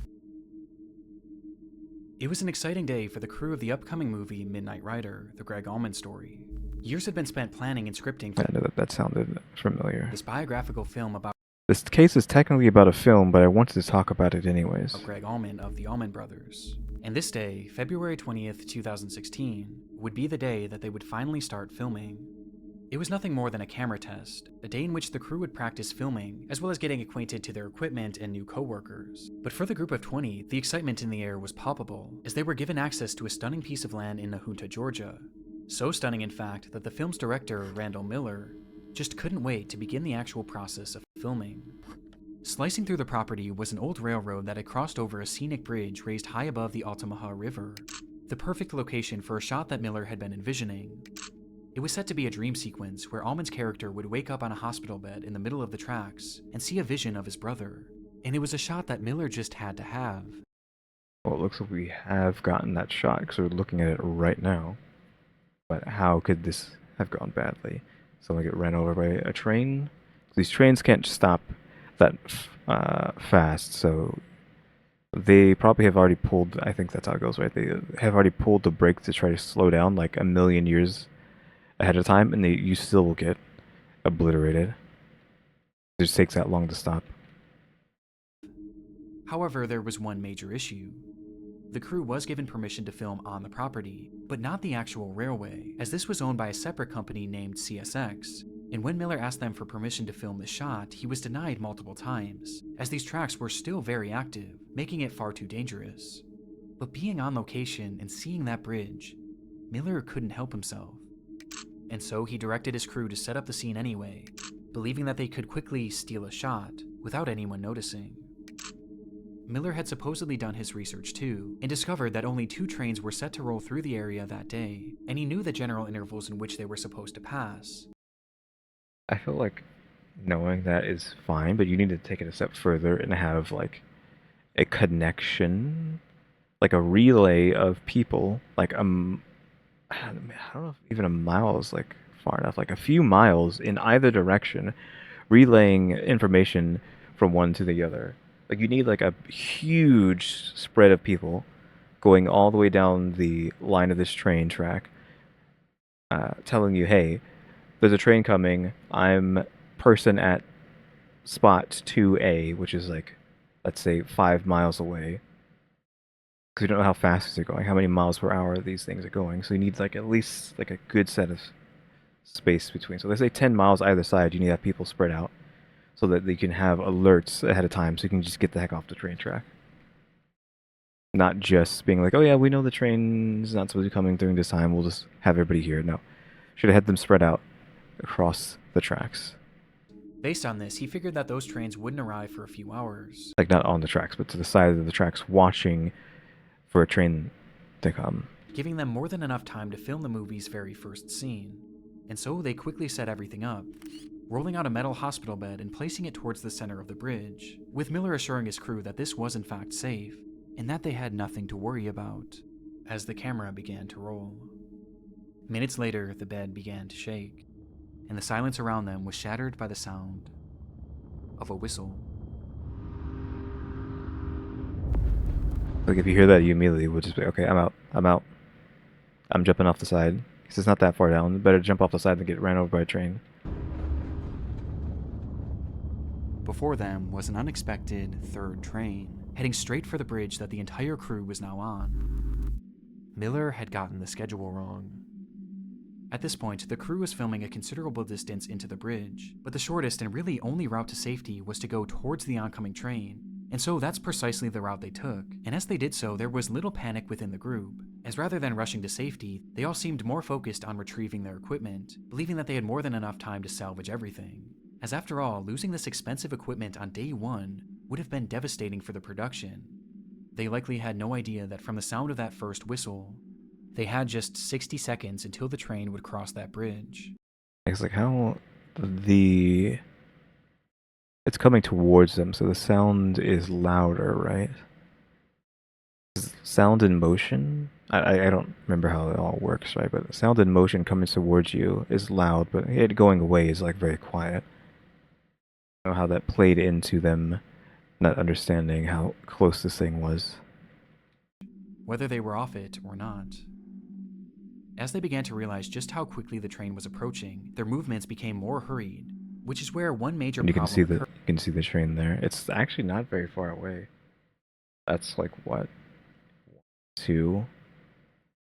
It was an exciting day for the crew of the upcoming movie Midnight Rider, the Greg Allman story. Years had been spent planning and scripting for I know that sounded familiar. this biographical film about this case is technically about a film, but I wanted to talk about it anyways. Greg Allman of the Allman Brothers. And this day, February 20th, 2016, would be the day that they would finally start filming. It was nothing more than a camera test, a day in which the crew would practice filming, as well as getting acquainted to their equipment and new co-workers. But for the group of 20, the excitement in the air was palpable, as they were given access to a stunning piece of land in Nahunta, Georgia. So stunning, in fact, that the film's director, Randall Miller, just couldn't wait to begin the actual process of filming. Slicing through the property was an old railroad that had crossed over a scenic bridge raised high above the Altamaha River, the perfect location for a shot that Miller had been envisioning. It was set to be a dream sequence where Allman's character would wake up on a hospital bed in the middle of the tracks and see a vision of his brother, and it was a shot that Miller just had to have. Well, it looks like we have gotten that shot because we're looking at it right now. But how could this have gone badly? Someone get ran over by a train? These trains can't stop that fast, so they probably have already pulled, I think that's how it goes, right? They have already pulled the brake to try to slow down like a million years ahead of time, and you still will get obliterated. It just takes that long to stop. However, there was one major issue. The crew was given permission to film on the property, but not the actual railway, as this was owned by a separate company named CSX. And when Miller asked them for permission to film the shot, he was denied multiple times, as these tracks were still very active, making it far too dangerous. But being on location and seeing that bridge, Miller couldn't help himself. And so he directed his crew to set up the scene anyway, believing that they could quickly steal a shot without anyone noticing. Miller had supposedly done his research too, and discovered that only 2 trains were set to roll through the area that day, and he knew the general intervals in which they were supposed to pass. I feel like knowing that is fine, but you need to take it a step further and have like a connection, like a relay of people, like I don't know if even a mile is like far enough, like a few miles in either direction, relaying information from one to the other. Like you need like a huge spread of people going all the way down the line of this train track, telling you, hey, there's a train coming. I'm person at spot 2A, which is like, let's say 5 miles away. Because you don't know how fast they're going, how many miles per hour these things are going. So you need like at least like a good set of space between. So let's say 10 miles either side, you need to have people spread out so that they can have alerts ahead of time so you can just get the heck off the train track. Not just being like, oh yeah, we know the train's not supposed to be coming during this time, we'll just have everybody here. No. Should have had them spread out across the tracks. Based on this, he figured that those trains wouldn't arrive for a few hours. Like not on the tracks, but to the side of the tracks, watching for a train to come. Giving them more than enough time to film the movie's very first scene. And so they quickly set everything up, rolling out a metal hospital bed and placing it towards the center of the bridge, with Miller assuring his crew that this was in fact safe, and that they had nothing to worry about, as the camera began to roll. Minutes later, the bed began to shake, and the silence around them was shattered by the sound of a whistle. Like if you hear that, you immediately would just be, okay, I'm out. I'm jumping off the side. Because it's not that far down. Better jump off the side than get ran over by a train. Before them was an unexpected third train, heading straight for the bridge that the entire crew was now on. Miller had gotten the schedule wrong. At this point, the crew was filming a considerable distance into the bridge, but the shortest and really only route to safety was to go towards the oncoming train, and so that's precisely the route they took. And as they did so, there was little panic within the group, as rather than rushing to safety, they all seemed more focused on retrieving their equipment, believing that they had more than enough time to salvage everything. As after all, losing this expensive equipment on day 1 would have been devastating for the production. They likely had no idea that from the sound of that first whistle, they had just 60 seconds until the train would cross that bridge. It's like how it's coming towards them, so the sound is louder, right? Sound in motion? I don't remember how it all works, right? But sound in motion coming towards you is loud, but it going away is like very quiet. I don't know how that played into them not understanding how close this thing was. Whether they were off it or not. As they began to realize just how quickly the train was approaching, their movements became more hurried, which is where one major You problem can see the train there. It's actually not very far away. That's like what, 2,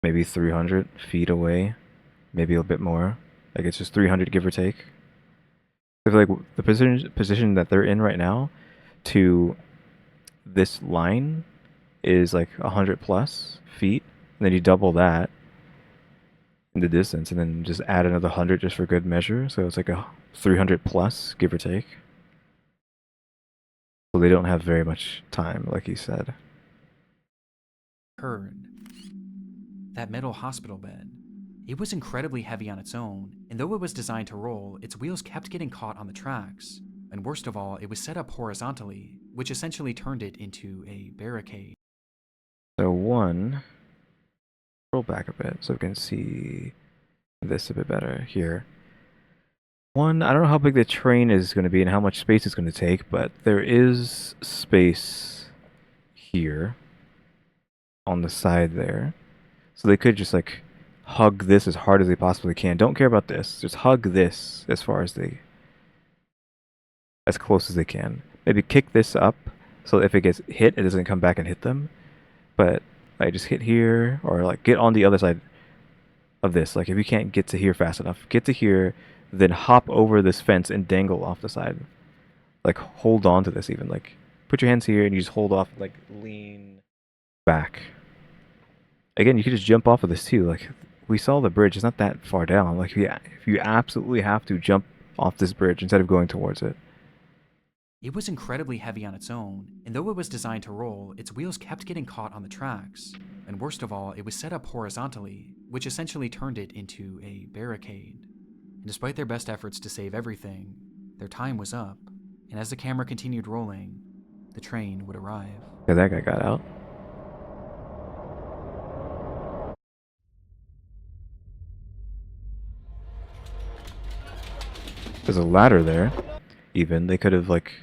maybe 300 feet away, maybe a bit more. Like it's just 300 give or take. I feel like the position that they're in right now to this line is like 100 plus feet, and then you double that in the distance, and then just add another 100 just for good measure. So it's like a 300 plus, give or take. So they don't have very much time, like you said. heard. That metal hospital bed. It was incredibly heavy on its own, and though it was designed to roll, its wheels kept getting caught on the tracks. And worst of all, it was set up horizontally, which essentially turned it into a barricade. So roll back a bit so we can see this a bit better here. I don't know how big the train is going to be and how much space it's going to take, but there is space here on the side there. So they could just like hug this as hard as they possibly can. Don't care about this. Just hug this as close as they can. Maybe kick this up so if it gets hit, it doesn't come back and hit them. But Like, just hit here, or like get on the other side of this. Like, if you can't get to here fast enough, get to here, then hop over this fence and dangle off the side. Like, hold on to this even. Like, put your hands here and you just hold off, like, lean back. Again, you could just jump off of this too. Like, we saw the bridge, it's not that far down. Like, if you absolutely have to jump off this bridge instead of going towards it. It was incredibly heavy on its own, and though it was designed to roll, its wheels kept getting caught on the tracks. And worst of all, it was set up horizontally, which essentially turned it into a barricade. And despite their best efforts to save everything, their time was up, and as the camera continued rolling, the train would arrive. Yeah, that guy got out. There's a ladder there. Even they could have, like,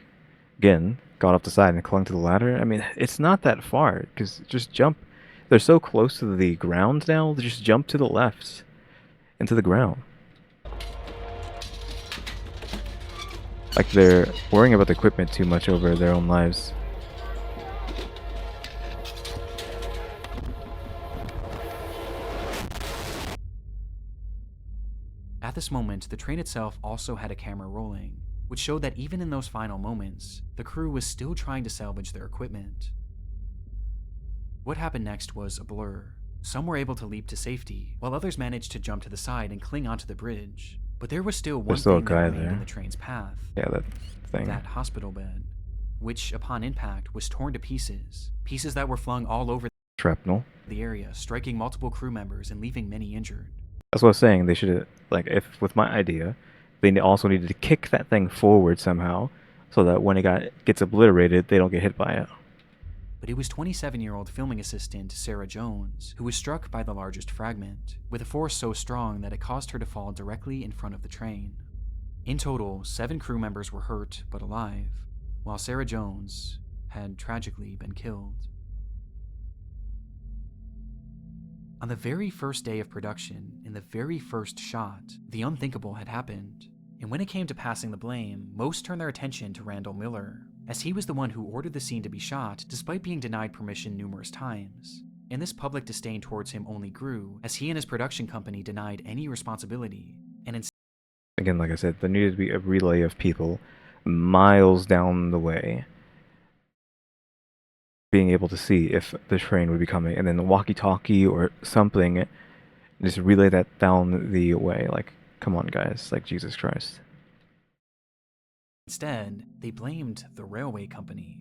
again, got off the side and clung to the ladder. I mean, it's not that far, because just jump. They're so close to the ground now, they just jump to the left into the ground. Like, they're worrying about the equipment too much over their own lives. At this moment, the train itself also had a camera rolling, which showed that even in those final moments, the crew was still trying to salvage their equipment. What happened next was a blur. Some were able to leap to safety, while others managed to jump to the side and cling onto the bridge. But there was still one thing that remained in the train's path. Yeah, that thing. That hospital bed, which upon impact was torn to pieces. Pieces that were flung all over Shrapnel. the area, striking multiple crew members and leaving many injured. That's what I was saying. They should have, like, if with my idea, they also needed to kick that thing forward somehow, so that when it gets obliterated, they don't get hit by it. But it was 27-year-old filming assistant Sarah Jones who was struck by the largest fragment, with a force so strong that it caused her to fall directly in front of the train. In total, 7 crew members were hurt but alive, while Sarah Jones had tragically been killed. On the very first day of production, in the very first shot, the unthinkable had happened. And when it came to passing the blame, most turned their attention to Randall Miller, as he was the one who ordered the scene to be shot despite being denied permission numerous times. And this public disdain towards him only grew, as he and his production company denied any responsibility, and instead, again, like I said, there needed to be a relay of people miles down the way being able to see if the train would be coming, and then the walkie-talkie or something, just relay that down the way. Like, come on, guys, like, Jesus Christ. instead, they blamed the railway company.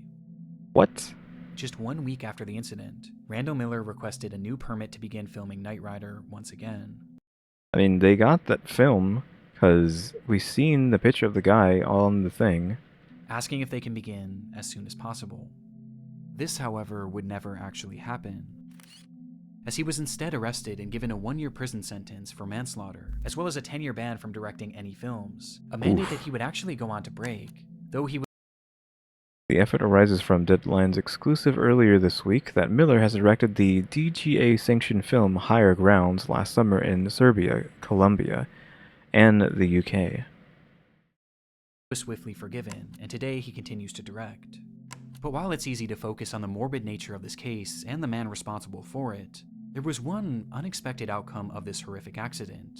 What? Just 1 week after the incident, Randall Miller requested a new permit to begin filming Knight Rider once again. I mean, they got that film because we seen the picture of the guy on the thing, asking if they can begin as soon as possible. This, however, would never actually happen, as he was instead arrested and given a 1-year prison sentence for manslaughter, as well as a 10-year ban from directing any films, a mandate that he would actually go on to break, though he was... The effort arises from Deadline's exclusive earlier this week that Miller has directed the DGA-sanctioned film Higher Grounds last summer in Serbia, Colombia, and the UK. Was swiftly forgiven, and today he continues to direct. But while it's easy to focus on the morbid nature of this case and the man responsible for it, there was one unexpected outcome of this horrific accident.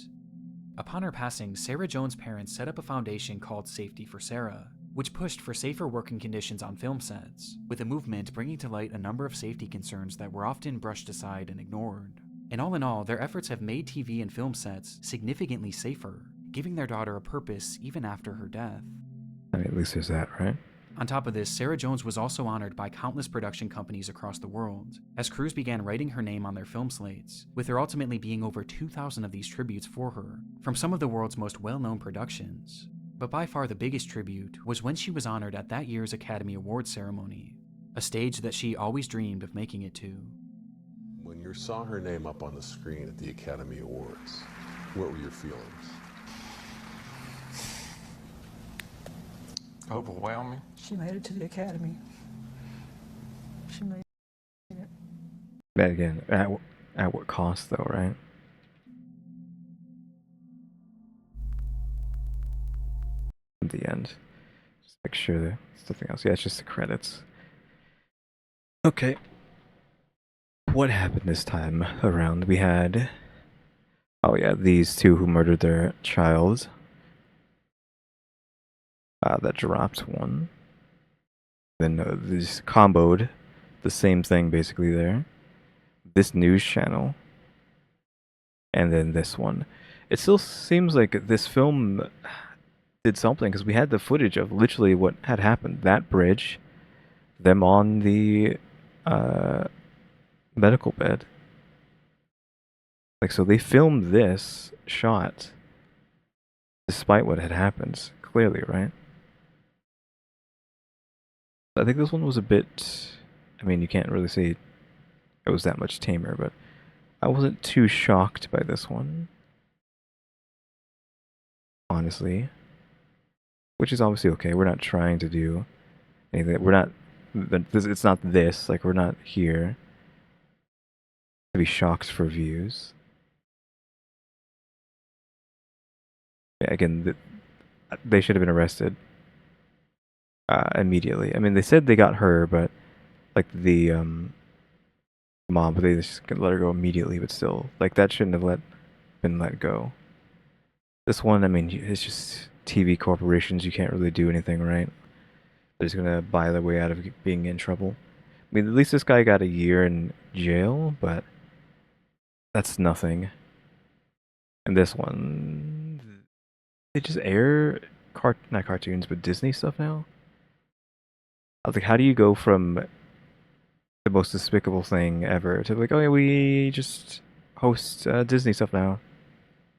Upon her passing, Sarah Jones' parents set up a foundation called Safety for Sarah, which pushed for safer working conditions on film sets, with the movement bringing to light a number of safety concerns that were often brushed aside and ignored. And all in all, their efforts have made TV and film sets significantly safer, giving their daughter a purpose even after her death. I mean, at least there's that, right? On top of this, Sarah Jones was also honored by countless production companies across the world, as crews began writing her name on their film slates, with there ultimately being over 2,000 of these tributes for her, from some of the world's most well-known productions. But by far the biggest tribute was when she was honored at that year's Academy Awards ceremony, a stage that she always dreamed of making it to. When you saw her name up on the screen at the Academy Awards, what were your feelings? Overwhelming. She made it to the Academy. She made it. But again, at what cost, though, right? At the end. Just make sure there's nothing else. Yeah, it's just the credits. Okay. what happened this time around? We had, oh yeah, these two who murdered their child. That dropped one. Then this comboed the same thing basically there. This news channel. And then this one. It still seems like this film did something because we had the footage of literally what had happened. That bridge, them on the medical bed. Like, so they filmed this shot despite what had happened, clearly, right? I think this one was a bit, I mean, you can't really say it was that much tamer, but I wasn't too shocked by this one. Honestly. Which is obviously okay. We're not trying to do anything. We're not, it's not this, like, we're not here to be shocked for views. Yeah, again, they should have been arrested immediately. I mean, they said they got her, but like the mom, but they just let her go immediately. But still, like that shouldn't have been let go. This one, I mean, it's just TV corporations. You can't really do anything, right? They're just gonna buy their way out of being in trouble. I mean, at least this guy got a year in jail, but that's nothing. And this one, they just air not cartoons, but Disney stuff now. I was like, how do you go from the most despicable thing ever to like, oh yeah, we just host Disney stuff now?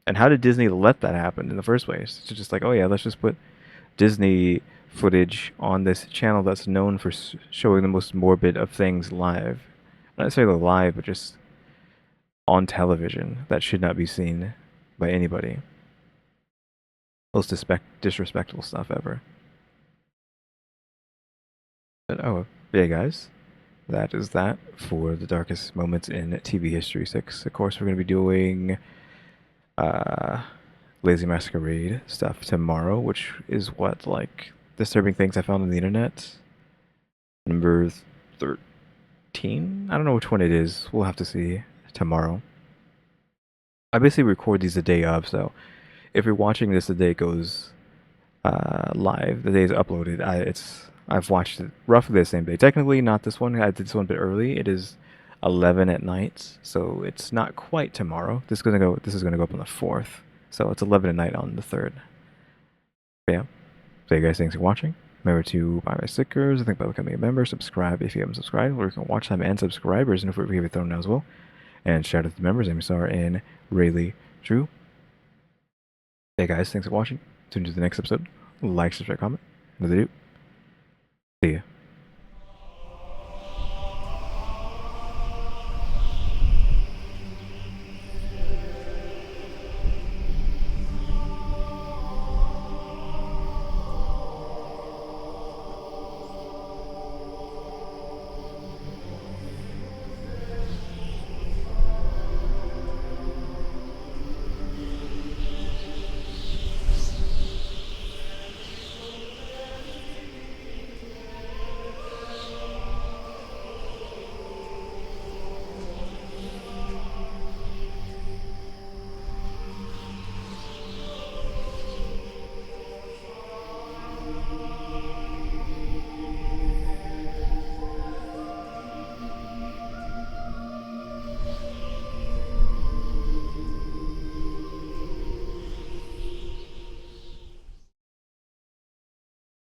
And how did Disney let that happen in the first place? To just like, oh yeah, let's just put Disney footage on this channel that's known for showing the most morbid of things live. Not necessarily live, but just on television. That should not be seen by anybody. Most disrespectful stuff ever. But oh, yeah guys, that is that for the darkest moments in TV history 6. Of course, we're going to be doing Lazy Masquerade stuff tomorrow, which is what, like, disturbing things I found on the internet. Number 13? I don't know which one it is. We'll have to see tomorrow. I basically record these the day of, so if you're watching this the day it goes live, the day it's uploaded, I've watched it roughly the same day. Technically, not this one. I did this one a bit early. It is 11 at night, so it's not quite tomorrow. This is gonna go up on the 4th, so it's 11 at night on the 3rd. But yeah, so you guys, thanks for watching. Remember to buy my stickers. Think about becoming a member. Subscribe if you haven't subscribed. We're going watch time and subscribers, and if we have it thrown now as well. And shout out to the members, EmmyStarr and RaleyDrew. Hey guys, thanks for watching. Tune into the next episode. Like, subscribe, comment. Another do. See ya.